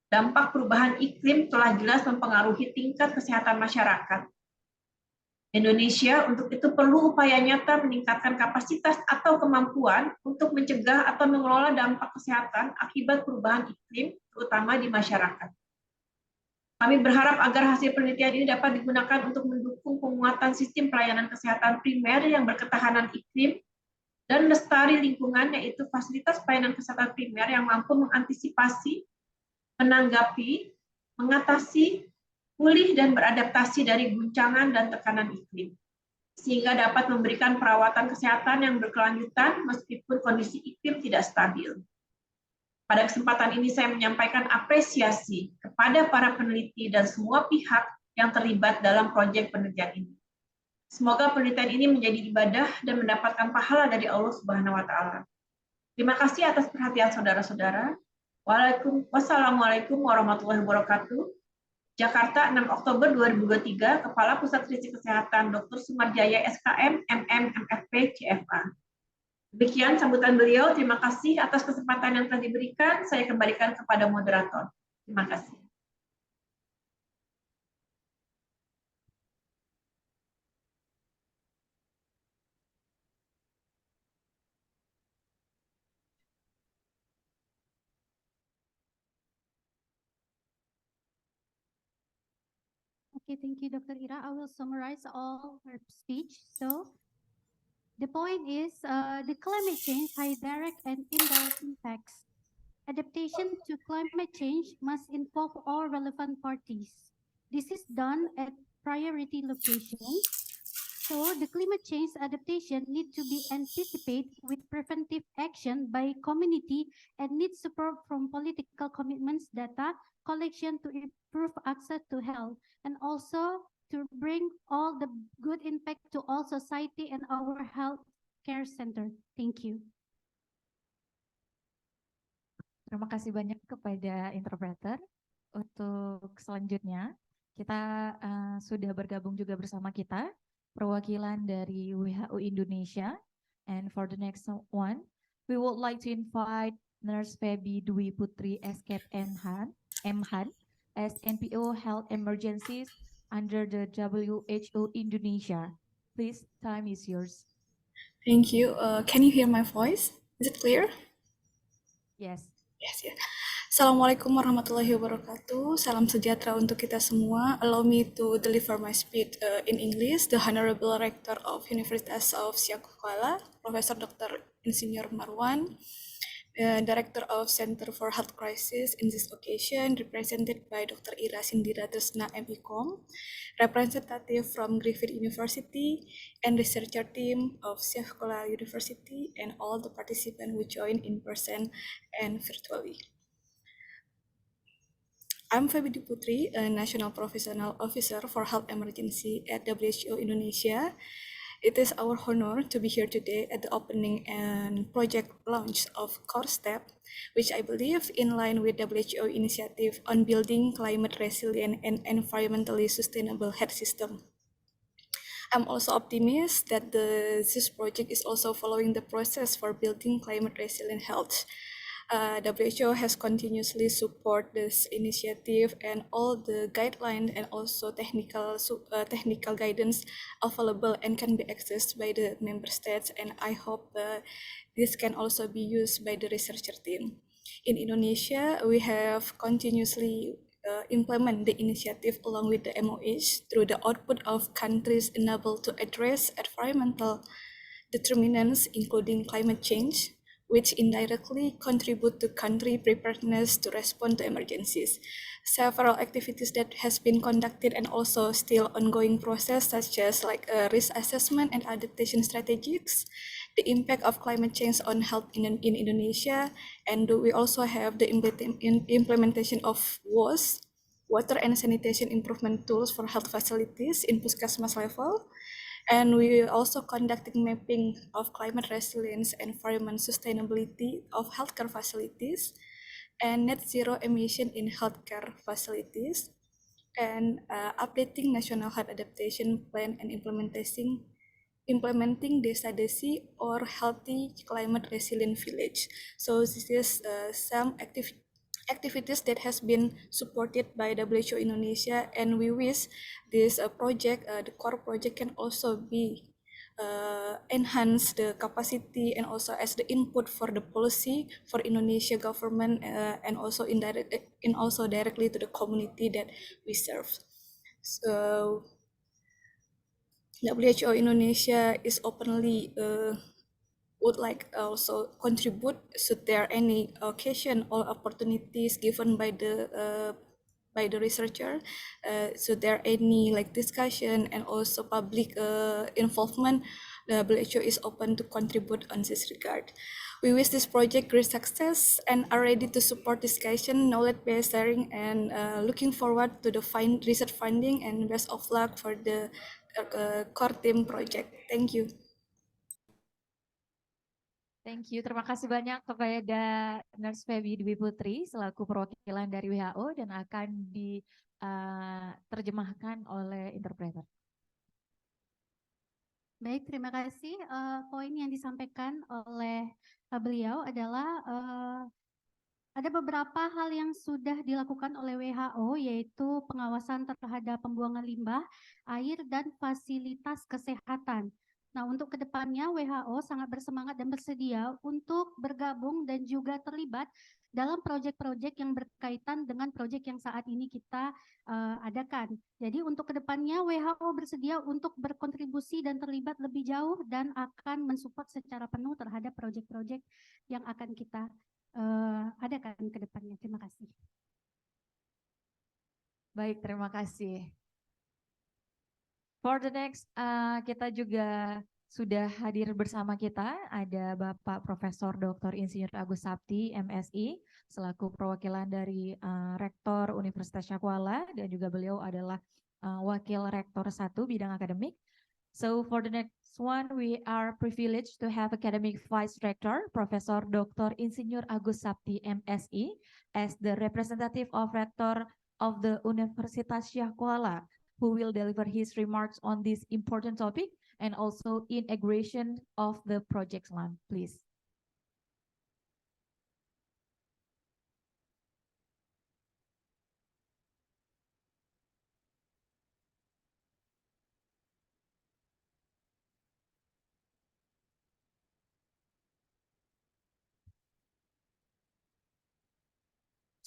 Dampak perubahan iklim telah jelas mempengaruhi tingkat kesehatan masyarakat. Indonesia untuk itu perlu upaya nyata meningkatkan kapasitas atau kemampuan untuk mencegah atau mengelola dampak kesehatan akibat perubahan iklim, terutama di masyarakat. Kami berharap agar hasil penelitian ini dapat digunakan untuk mendukung penguatan sistem pelayanan kesehatan primer yang berketahanan iklim dan lestari lingkungan, yaitu fasilitas pelayanan kesehatan primer yang mampu mengantisipasi, menanggapi, mengatasi, pulih dan beradaptasi dari guncangan dan tekanan iklim, sehingga dapat memberikan perawatan kesehatan yang berkelanjutan meskipun kondisi iklim tidak stabil. Pada kesempatan ini saya menyampaikan apresiasi kepada para peneliti dan semua pihak yang terlibat dalam proyek penelitian ini. Semoga penelitian ini menjadi ibadah dan mendapatkan pahala dari Allah Subhanahu wa Ta'ala. Terima kasih atas perhatian saudara-saudara. Wassalamualaikum warahmatullahi wabarakatuh. Jakarta, 6 Oktober 2023, Kepala Pusat Riset Kesehatan Dr. Sumarjaya SKM, MM, MFP, CFA. Demikian sambutan beliau. Terima kasih atas kesempatan yang telah diberikan. Saya kembalikan kepada moderator. Terima kasih. Okay, thank you, Dr. Ira. I will summarize all her speech. So, the point is the climate change has direct and indirect impacts. Adaptation to climate change must involve all relevant parties. This is done at priority locations. So, the climate change adaptation needs to be anticipated with preventive action by community and needs support from political commitments, data collection to improve access to health, and also to bring all the good impact to all society and our health Care Center. Thank you. Terima kasih banyak kepada interpreter. Untuk selanjutnya, kita sudah bergabung juga bersama kita, perwakilan dari WHO Indonesia. And for the next one, we would like to invite Nurse Feby Dwi Putri Escape MHAN as NPO Health Emergencies under the WHO Indonesia. Please, time is yours. Thank you. Can you hear my voice? Is it clear? Yes. Yes, yeah. Assalamualaikum warahmatullahi wabarakatuh. Salam sejahtera untuk kita semua. Allow me to deliver my speech in English. The Honorable Rector of Universitas of Siak Kuala, Professor Dr. Insinyur Marwan, Director of Center for Health Crisis in this occasion, represented by Dr. Ira Sindira Tresna MICOM, representative from Griffith University, and researcher team of Siak Kuala University, and all the participants who joined in person and virtually. I'm Feby Dwi Putri, a National Professional Officer for Health Emergency at WHO Indonesia. It is our honor to be here today at the opening and project launch of Core Step, which I believe in line with WHO initiative on building climate resilient and environmentally sustainable health system. I'm also optimistic that this project is also following the process for building climate resilient health. WHO has continuously support this initiative and all the guidelines and also technical guidance available and can be accessed by the member states, and I hope this can also be used by the researcher team. In Indonesia, we have continuously implement the initiative along with the MOH through the output of countries enabled to address environmental determinants, including climate change, which indirectly contribute to country preparedness to respond to emergencies. Several activities that has been conducted and also still ongoing process, such as risk assessment and adaptation strategies, the impact of climate change on health in Indonesia, and we also have the implementation of WAS, water and sanitation improvement tools for health facilities in Puskesmas level. And we also conducting mapping of climate resilience, environment sustainability of healthcare facilities, and net zero emission in healthcare facilities, and updating national health adaptation plan and implementing Desa Desi or healthy climate resilient village. So this is some activities that has been supported by WHO Indonesia, and we wish this project, the core project, can also be enhance the capacity and also as the input for the policy for Indonesia government and also directly to the community that we serve. So WHO Indonesia is openly would like also contribute should there any occasion or opportunities given by the researcher, should there any discussion and also public involvement, the WHO is open to contribute on this regard. We wish this project great success and are ready to support discussion, knowledge-based sharing, and looking forward to the research funding, and best of luck for the core team project. Thank you. Thank you. Terima kasih banyak kepada Nurse Feby Dwi Putri selaku perwakilan dari WHO dan akan diterjemahkan oleh interpreter. Baik, terima kasih. Poin yang disampaikan oleh beliau adalah ada beberapa hal yang sudah dilakukan oleh WHO, yaitu pengawasan terhadap pembuangan limbah, air, dan fasilitas kesehatan. Nah, untuk kedepannya WHO sangat bersemangat dan bersedia untuk bergabung dan juga terlibat dalam proyek-proyek yang berkaitan dengan proyek yang saat ini kita adakan. Jadi untuk kedepannya WHO bersedia untuk berkontribusi dan terlibat lebih jauh dan akan mensupport secara penuh terhadap proyek-proyek yang akan kita adakan ke depannya. Terima kasih. Baik, terima kasih. For the next, kita juga sudah hadir bersama kita, ada Bapak Profesor Dr. Insinyur Agus Sapti, MSI, selaku perwakilan dari Rektor Universitas Syakuala, dan juga beliau adalah Wakil Rektor 1 bidang akademik. So for the next one, we are privileged to have Academic Vice Rector, Professor Dr. Insinyur Agus Sapti, MSI, as the representative of Rector of the Universitas Syah Kuala, who will deliver his remarks on this important topic and also integration of the project line, please.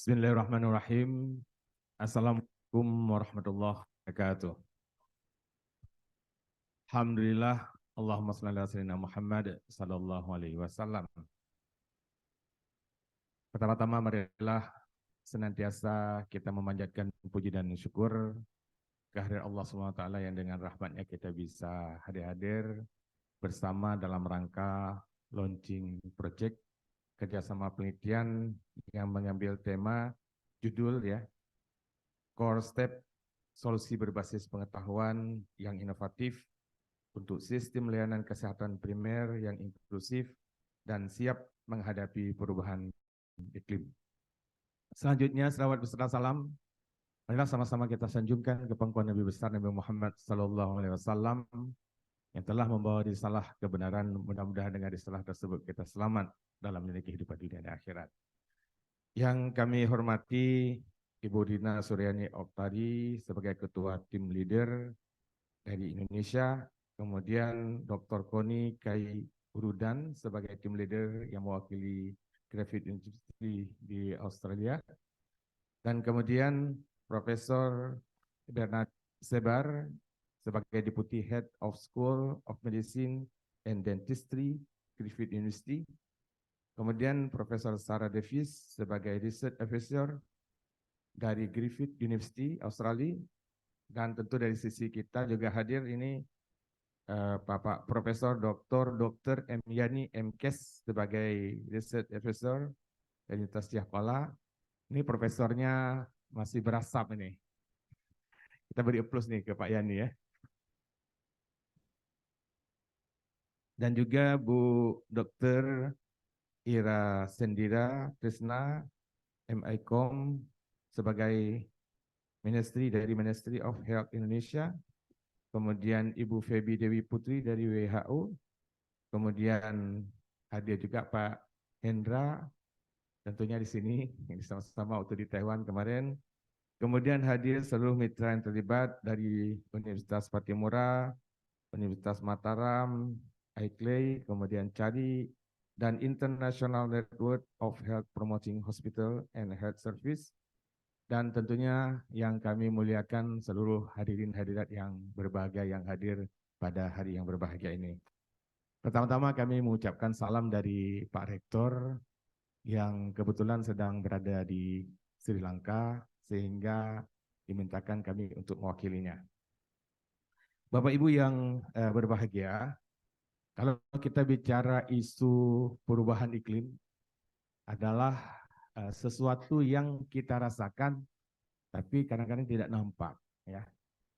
Bismillahirrahmanirrahim. Assalamualaikum warahmatullahi wabarakatuh. Alhamdulillah, Allahumma shalli ala sayyidina Muhammad sallallahu alaihi wasallam. Pertama-tama marilah senantiasa kita memanjatkan puji dan syukur kehadirat Allah SWT yang dengan rahmatnya kita bisa hadir bersama dalam rangka launching project kerjasama penelitian yang mengambil tema judul ya Core Step Solusi Berbasis Pengetahuan yang Inovatif untuk Sistem Layanan Kesehatan Primer yang Inklusif dan Siap Menghadapi Perubahan Iklim. Selanjutnya selawat beserta salam marilah sama-sama kita sanjungkan ke pangkuan Nabi besar Nabi Muhammad SAW yang telah membawa risalah kebenaran. Mudah-mudahan dengan risalah tersebut kita selamat dalam menjalani kehidupan dunia dan akhirat. Yang kami hormati Ibu Rina Suryani Oktari sebagai Ketua Tim Leader dari Indonesia, kemudian Dr. Koni Kai Urudan sebagai Tim Leader yang mewakili Griffith University di Australia, dan kemudian Profesor Bernard Sebar sebagai Deputy Head of School of Medicine and Dentistry, Griffith University. Kemudian Profesor Sarah Davies sebagai Research Officer dari Griffith University, Australia. Dan tentu dari sisi kita juga hadir ini Bapak Profesor Dr. M. Yani MKes sebagai Research Officer dari Universitas Syah Kuala. Ini profesornya masih berasap ini. Kita beri aplaus nih ke Pak Yani ya. Dan juga Bu Dr. Ira Sendira Trisna, MICOM sebagai Ministry dari Ministry of Health Indonesia, kemudian Ibu Febi Dewi Putri dari WHO, kemudian hadir juga Pak Hendra, tentunya di sini yang sama-sama waktu di Taiwan kemarin, kemudian hadir seluruh mitra yang terlibat dari Universitas Patimura, Universitas Mataram, ICLEI, kemudian CADI, dan International Network of Health Promoting Hospital and Health Service, dan tentunya yang kami muliakan seluruh hadirin hadirat yang berbahagia yang hadir pada hari yang berbahagia ini. Pertama-tama kami mengucapkan salam dari Pak Rektor yang kebetulan sedang berada di Sri Lanka sehingga dimintakan kami untuk mewakilinya. Bapak Ibu yang berbahagia, kalau kita bicara isu perubahan iklim adalah sesuatu yang kita rasakan tapi kadang-kadang tidak nampak ya.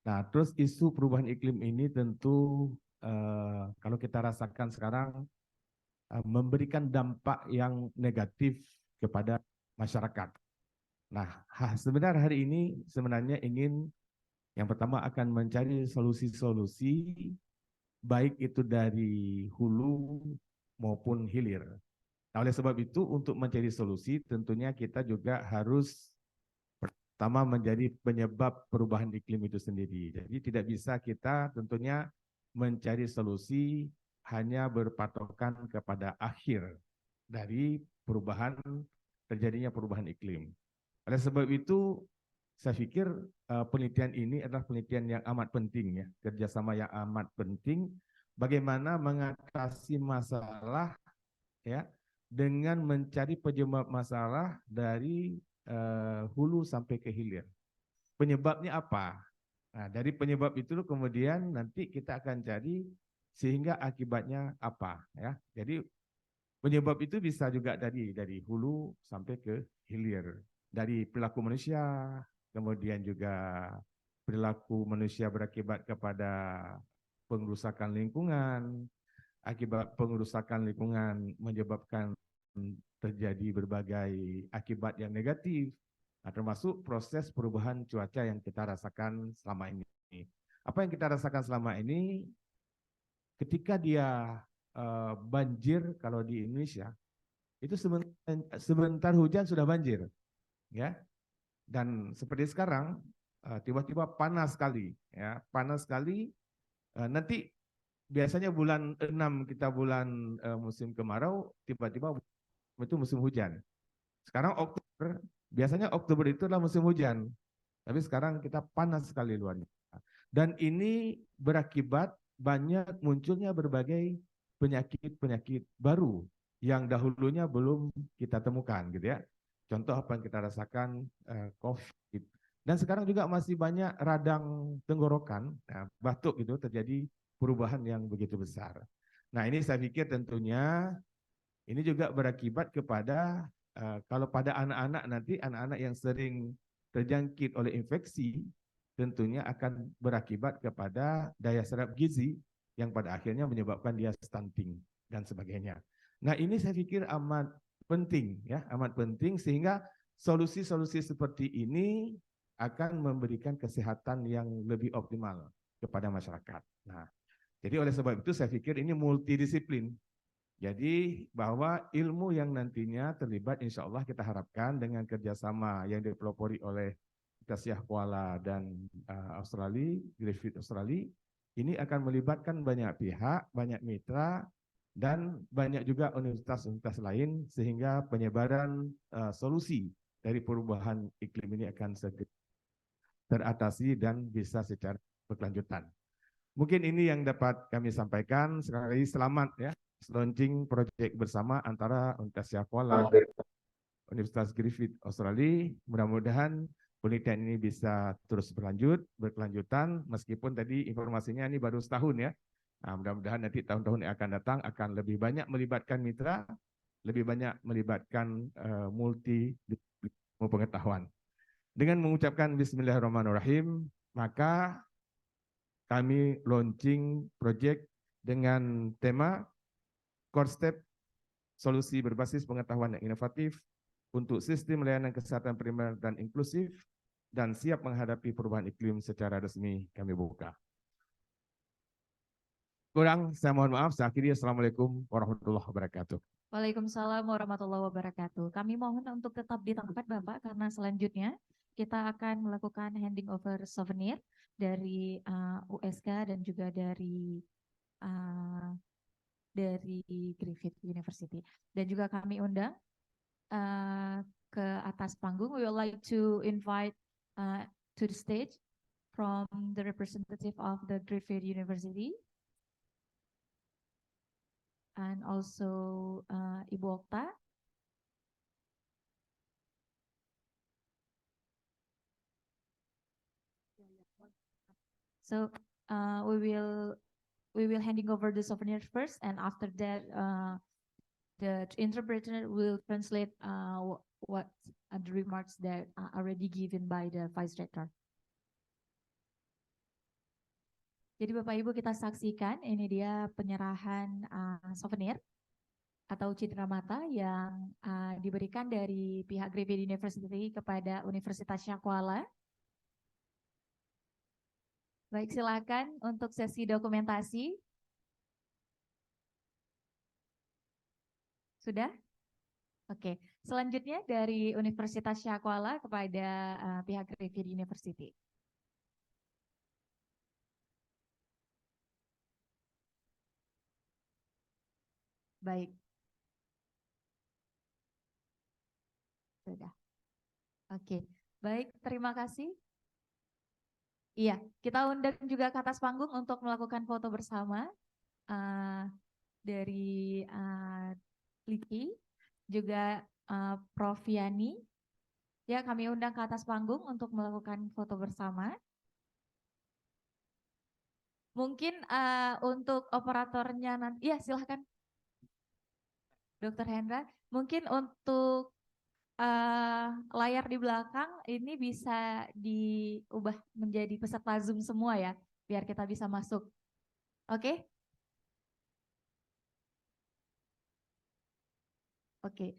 Nah, terus isu perubahan iklim ini tentu kalau kita rasakan sekarang memberikan dampak yang negatif kepada masyarakat. Nah, sebenarnya hari ini sebenarnya ingin yang pertama akan mencari solusi-solusi baik itu dari hulu maupun hilir. Nah, oleh sebab itu untuk mencari solusi tentunya kita juga harus pertama menjadi penyebab perubahan iklim itu sendiri. Jadi tidak bisa kita tentunya mencari solusi hanya berpatokan kepada akhir dari terjadinya perubahan iklim. Oleh sebab itu saya pikir penelitian ini adalah penelitian yang amat penting ya, kerjasama yang amat penting bagaimana mengatasi masalah ya dengan mencari penyebab masalah dari hulu sampai ke hilir. Penyebabnya apa? Nah, dari penyebab itu kemudian nanti kita akan cari sehingga akibatnya apa ya. Jadi penyebab itu bisa juga dari hulu sampai ke hilir, dari perilaku manusia, kemudian juga perilaku manusia berakibat kepada pengerusakan lingkungan. Akibat pengerusakan lingkungan menyebabkan terjadi berbagai akibat yang negatif, termasuk proses perubahan cuaca yang kita rasakan selama ini. Apa yang kita rasakan selama ini, ketika dia banjir, kalau di Indonesia itu sebentar hujan sudah banjir, ya. Dan seperti sekarang tiba-tiba panas sekali, ya, panas sekali. Nanti biasanya bulan 6 kita bulan musim kemarau, tiba-tiba itu musim hujan. Sekarang Oktober, biasanya Oktober itu adalah musim hujan, tapi sekarang kita panas sekali luar biasa. Dan ini berakibat banyak munculnya berbagai penyakit-penyakit baru yang dahulunya belum kita temukan, gitu ya. Contoh apa yang kita rasakan COVID. Dan sekarang juga masih banyak radang tenggorokan, batuk itu terjadi perubahan yang begitu besar. Nah, ini saya pikir tentunya ini juga berakibat kepada kalau pada anak-anak nanti, anak-anak yang sering terjangkit oleh infeksi tentunya akan berakibat kepada daya serap gizi yang pada akhirnya menyebabkan dia stunting dan sebagainya. Nah, ini saya pikir amat penting, ya, amat penting, sehingga solusi-solusi seperti ini akan memberikan kesehatan yang lebih optimal kepada masyarakat. Nah, jadi oleh sebab itu saya pikir ini multidisiplin. Jadi bahwa ilmu yang nantinya terlibat, insya Allah kita harapkan dengan kerjasama yang dipelopori oleh Tasya Kuala dan Australia, Griffith Australia, ini akan melibatkan banyak pihak, banyak mitra, dan banyak juga universitas-universitas lain, sehingga penyebaran solusi dari perubahan iklim ini akan segera teratasi dan bisa secara berkelanjutan. Mungkin ini yang dapat kami sampaikan. Sekali lagi selamat, ya, launching proyek bersama antara Tasya Kuala dan Universitas Griffith Australia. Mudah-mudahan penelitian ini bisa terus berkelanjutan, meskipun tadi informasinya ini baru setahun, ya. Nah, mudah-mudahan nanti tahun-tahun yang akan datang akan lebih banyak melibatkan mitra, lebih banyak melibatkan multi pengetahuan. Dengan mengucapkan Bismillahirrahmanirrahim, maka kami launching project dengan tema Core Step Solusi Berbasis Pengetahuan yang Inovatif untuk Sistem Layanan Kesehatan Primer dan Inklusif dan siap menghadapi perubahan iklim secara resmi kami buka. Kurang, saya mohon maaf. Saya akhiri. Assalamualaikum warahmatullahi wabarakatuh. Waalaikumsalam warahmatullahi wabarakatuh. Kami mohon untuk tetap di tempat Bapak, karena selanjutnya kita akan melakukan handing over souvenir dari USK dan juga dari Griffith University. Dan juga kami undang ke atas panggung. We would like to invite to the stage from the representative of the Griffith University and also Ibu Okta. So we will handing over the souvenir first, and after that the interpreter will translate what the remarks that are already given by the Vice Rector. Jadi Bapak Ibu, kita saksikan ini dia penyerahan souvenir atau citra mata yang diberikan dari pihak Griffith University kepada Universitas Kuala. Baik, silakan untuk sesi dokumentasi. Sudah? Oke. Selanjutnya dari Universitas Kuala kepada pihak Griffith University. Baik. Sudah. Oke. Baik, terima kasih. Iya, kita undang juga ke atas panggung untuk melakukan foto bersama dari Liki, juga Prof. Yani. Ya, kami undang ke atas panggung untuk melakukan foto bersama. Mungkin untuk operatornya nanti, ya silahkan. Dr. Hendra, mungkin untuk layar di belakang ini bisa diubah menjadi peserta Zoom semua, ya, biar kita bisa masuk. Oke? Oke.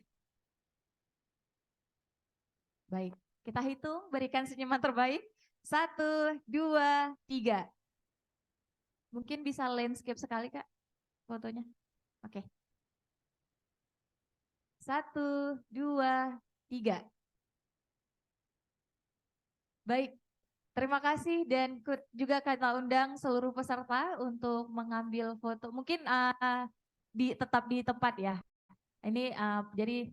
Baik, kita hitung, berikan senyuman terbaik. 1, 2, 3. Mungkin bisa landscape sekali, Kak, fotonya. Oke. 1, 2, 3. Baik, terima kasih dan juga kita undang seluruh peserta untuk mengambil foto. Mungkin tetap di tempat ya. Ini jadi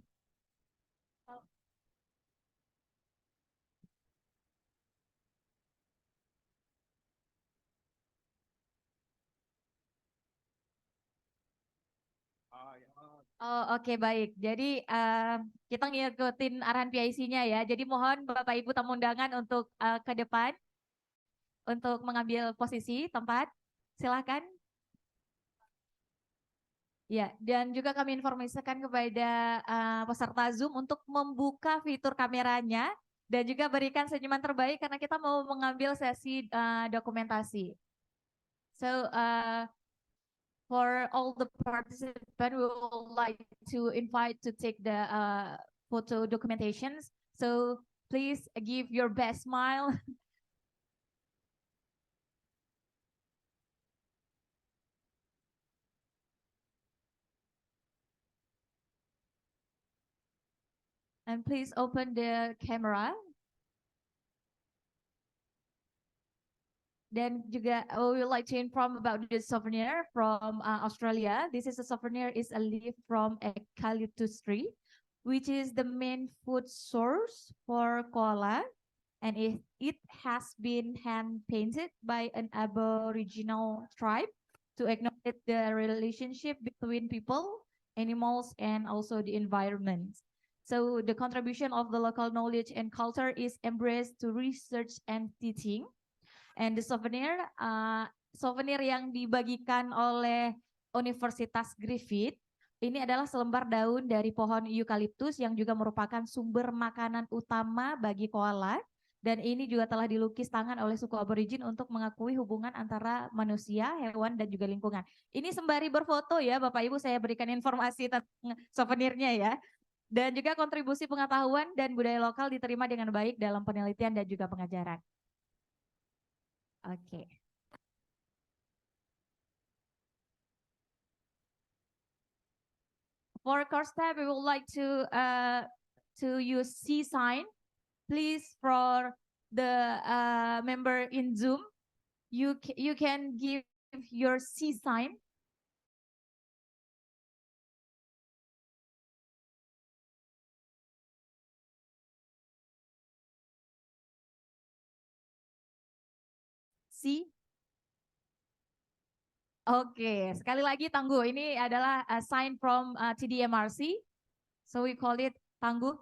oh, oke, baik. Jadi kita ngikutin arahan PIC-nya ya. Jadi mohon Bapak Ibu tamu undangan untuk ke depan untuk mengambil posisi tempat. Silakan. Ya, dan juga kami informasikan kepada peserta Zoom untuk membuka fitur kameranya dan juga berikan senyuman terbaik karena kita mau mengambil sesi dokumentasi. So, for all the participants, we would like to invite to take the photo documentations. So please give your best smile. And please open the camera. Dan juga we would like to inform about the souvenir from Australia. This is a souvenir is a leaf from eucalyptus tree, which is the main food source for koala, and it has been hand painted by an Aboriginal tribe to acknowledge the relationship between people, animals, and also the environment. So the contribution of the local knowledge and culture is embraced to research and teaching. And the souvenir, souvenir yang dibagikan oleh Universitas Griffith, ini adalah selembar daun dari pohon eukaliptus yang juga merupakan sumber makanan utama bagi koala. Dan ini juga telah dilukis tangan oleh suku aborigin untuk mengakui hubungan antara manusia, hewan, dan juga lingkungan. Ini sembari berfoto ya Bapak Ibu, saya berikan informasi tentang souvenirnya ya. Dan juga kontribusi pengetahuan dan budaya lokal diterima dengan baik dalam penelitian dan juga pengajaran. Oke. For course tab, we would like to use C sign. Please, for the member in Zoom, you can give your C sign. C. Oke, sekali lagi tangguh. Ini adalah a sign from TDMRC. So we call it tangguh.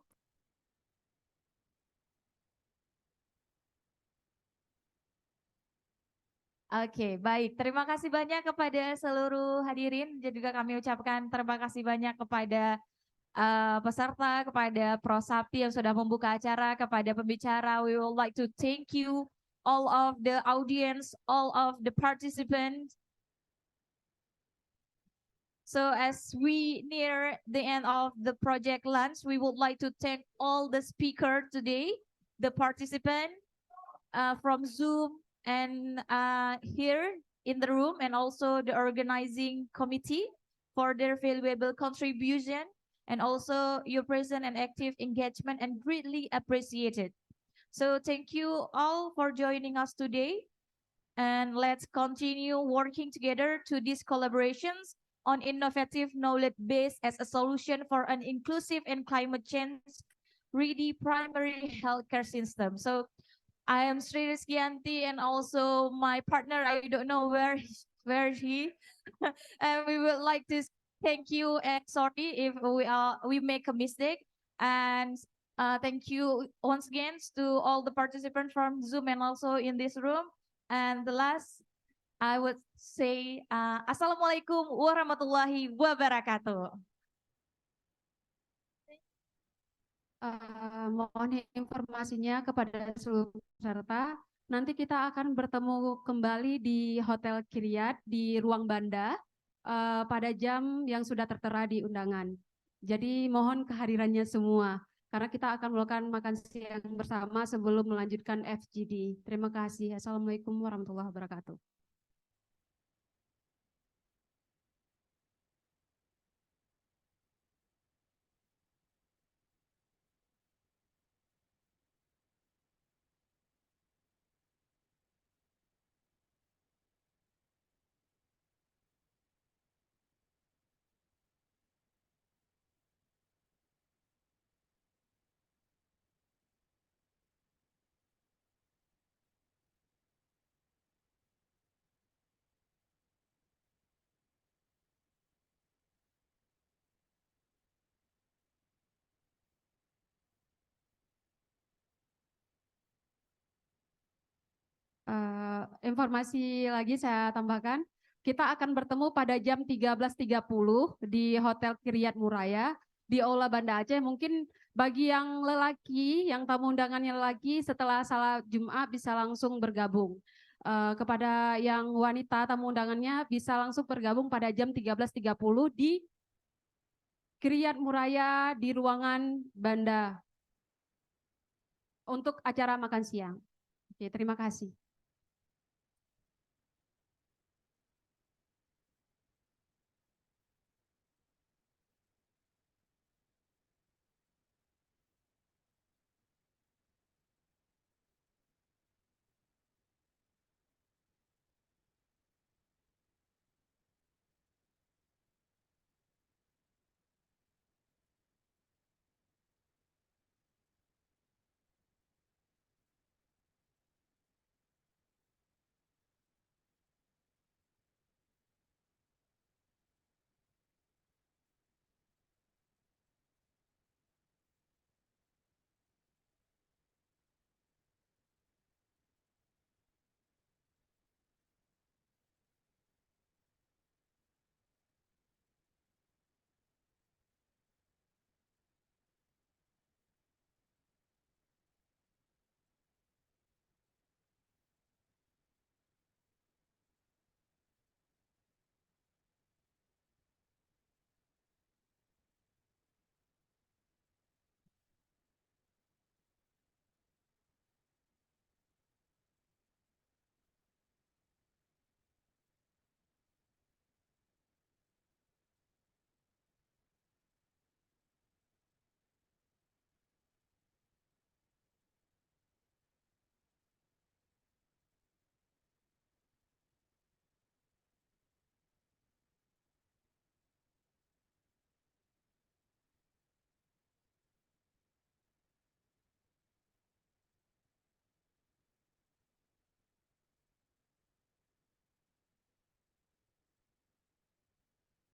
Oke, baik. Terima kasih banyak kepada seluruh hadirin. Dan juga kami ucapkan terima kasih banyak kepada peserta, kepada Prosapi yang sudah membuka acara, kepada pembicara. We would like to thank you all of the audience, all of the participants. So as we near the end of the project lunch, we would like to thank all the speakers today, the participant from Zoom and here in the room, and also the organizing committee for their valuable contribution, and also your present and active engagement, and greatly appreciated. So thank you all for joining us today, and let's continue working together to these collaborations on innovative knowledge base as a solution for an inclusive and climate change ready primary healthcare system. So I am Sri Rizkyanti, and also my partner, I don't know where is he. And we would like to thank you and sorry if we make a mistake. And thank you once again to all the participants from Zoom and also in this room. And the last, I would say, Assalamualaikum warahmatullahi wabarakatuh. Mohon informasinya kepada seluruh peserta nanti kita akan bertemu kembali di Hotel Kiryat di ruang Banda pada jam yang sudah tertera di undangan. Jadi mohon kehadirannya semua karena kita akan melakukan makan siang bersama sebelum melanjutkan FGD. Terima kasih. Assalamualaikum warahmatullahi wabarakatuh. Informasi lagi saya tambahkan, kita akan bertemu pada jam 13.30 di Hotel Kiryat Muraya di Aula Banda Aceh. Mungkin bagi yang lelaki, yang tamu undangannya lelaki setelah salat Jumat bisa langsung bergabung. Kepada yang wanita tamu undangannya bisa langsung bergabung pada jam 13.30 di Kiryat Muraya di ruangan Banda untuk acara makan siang. Oke, terima kasih.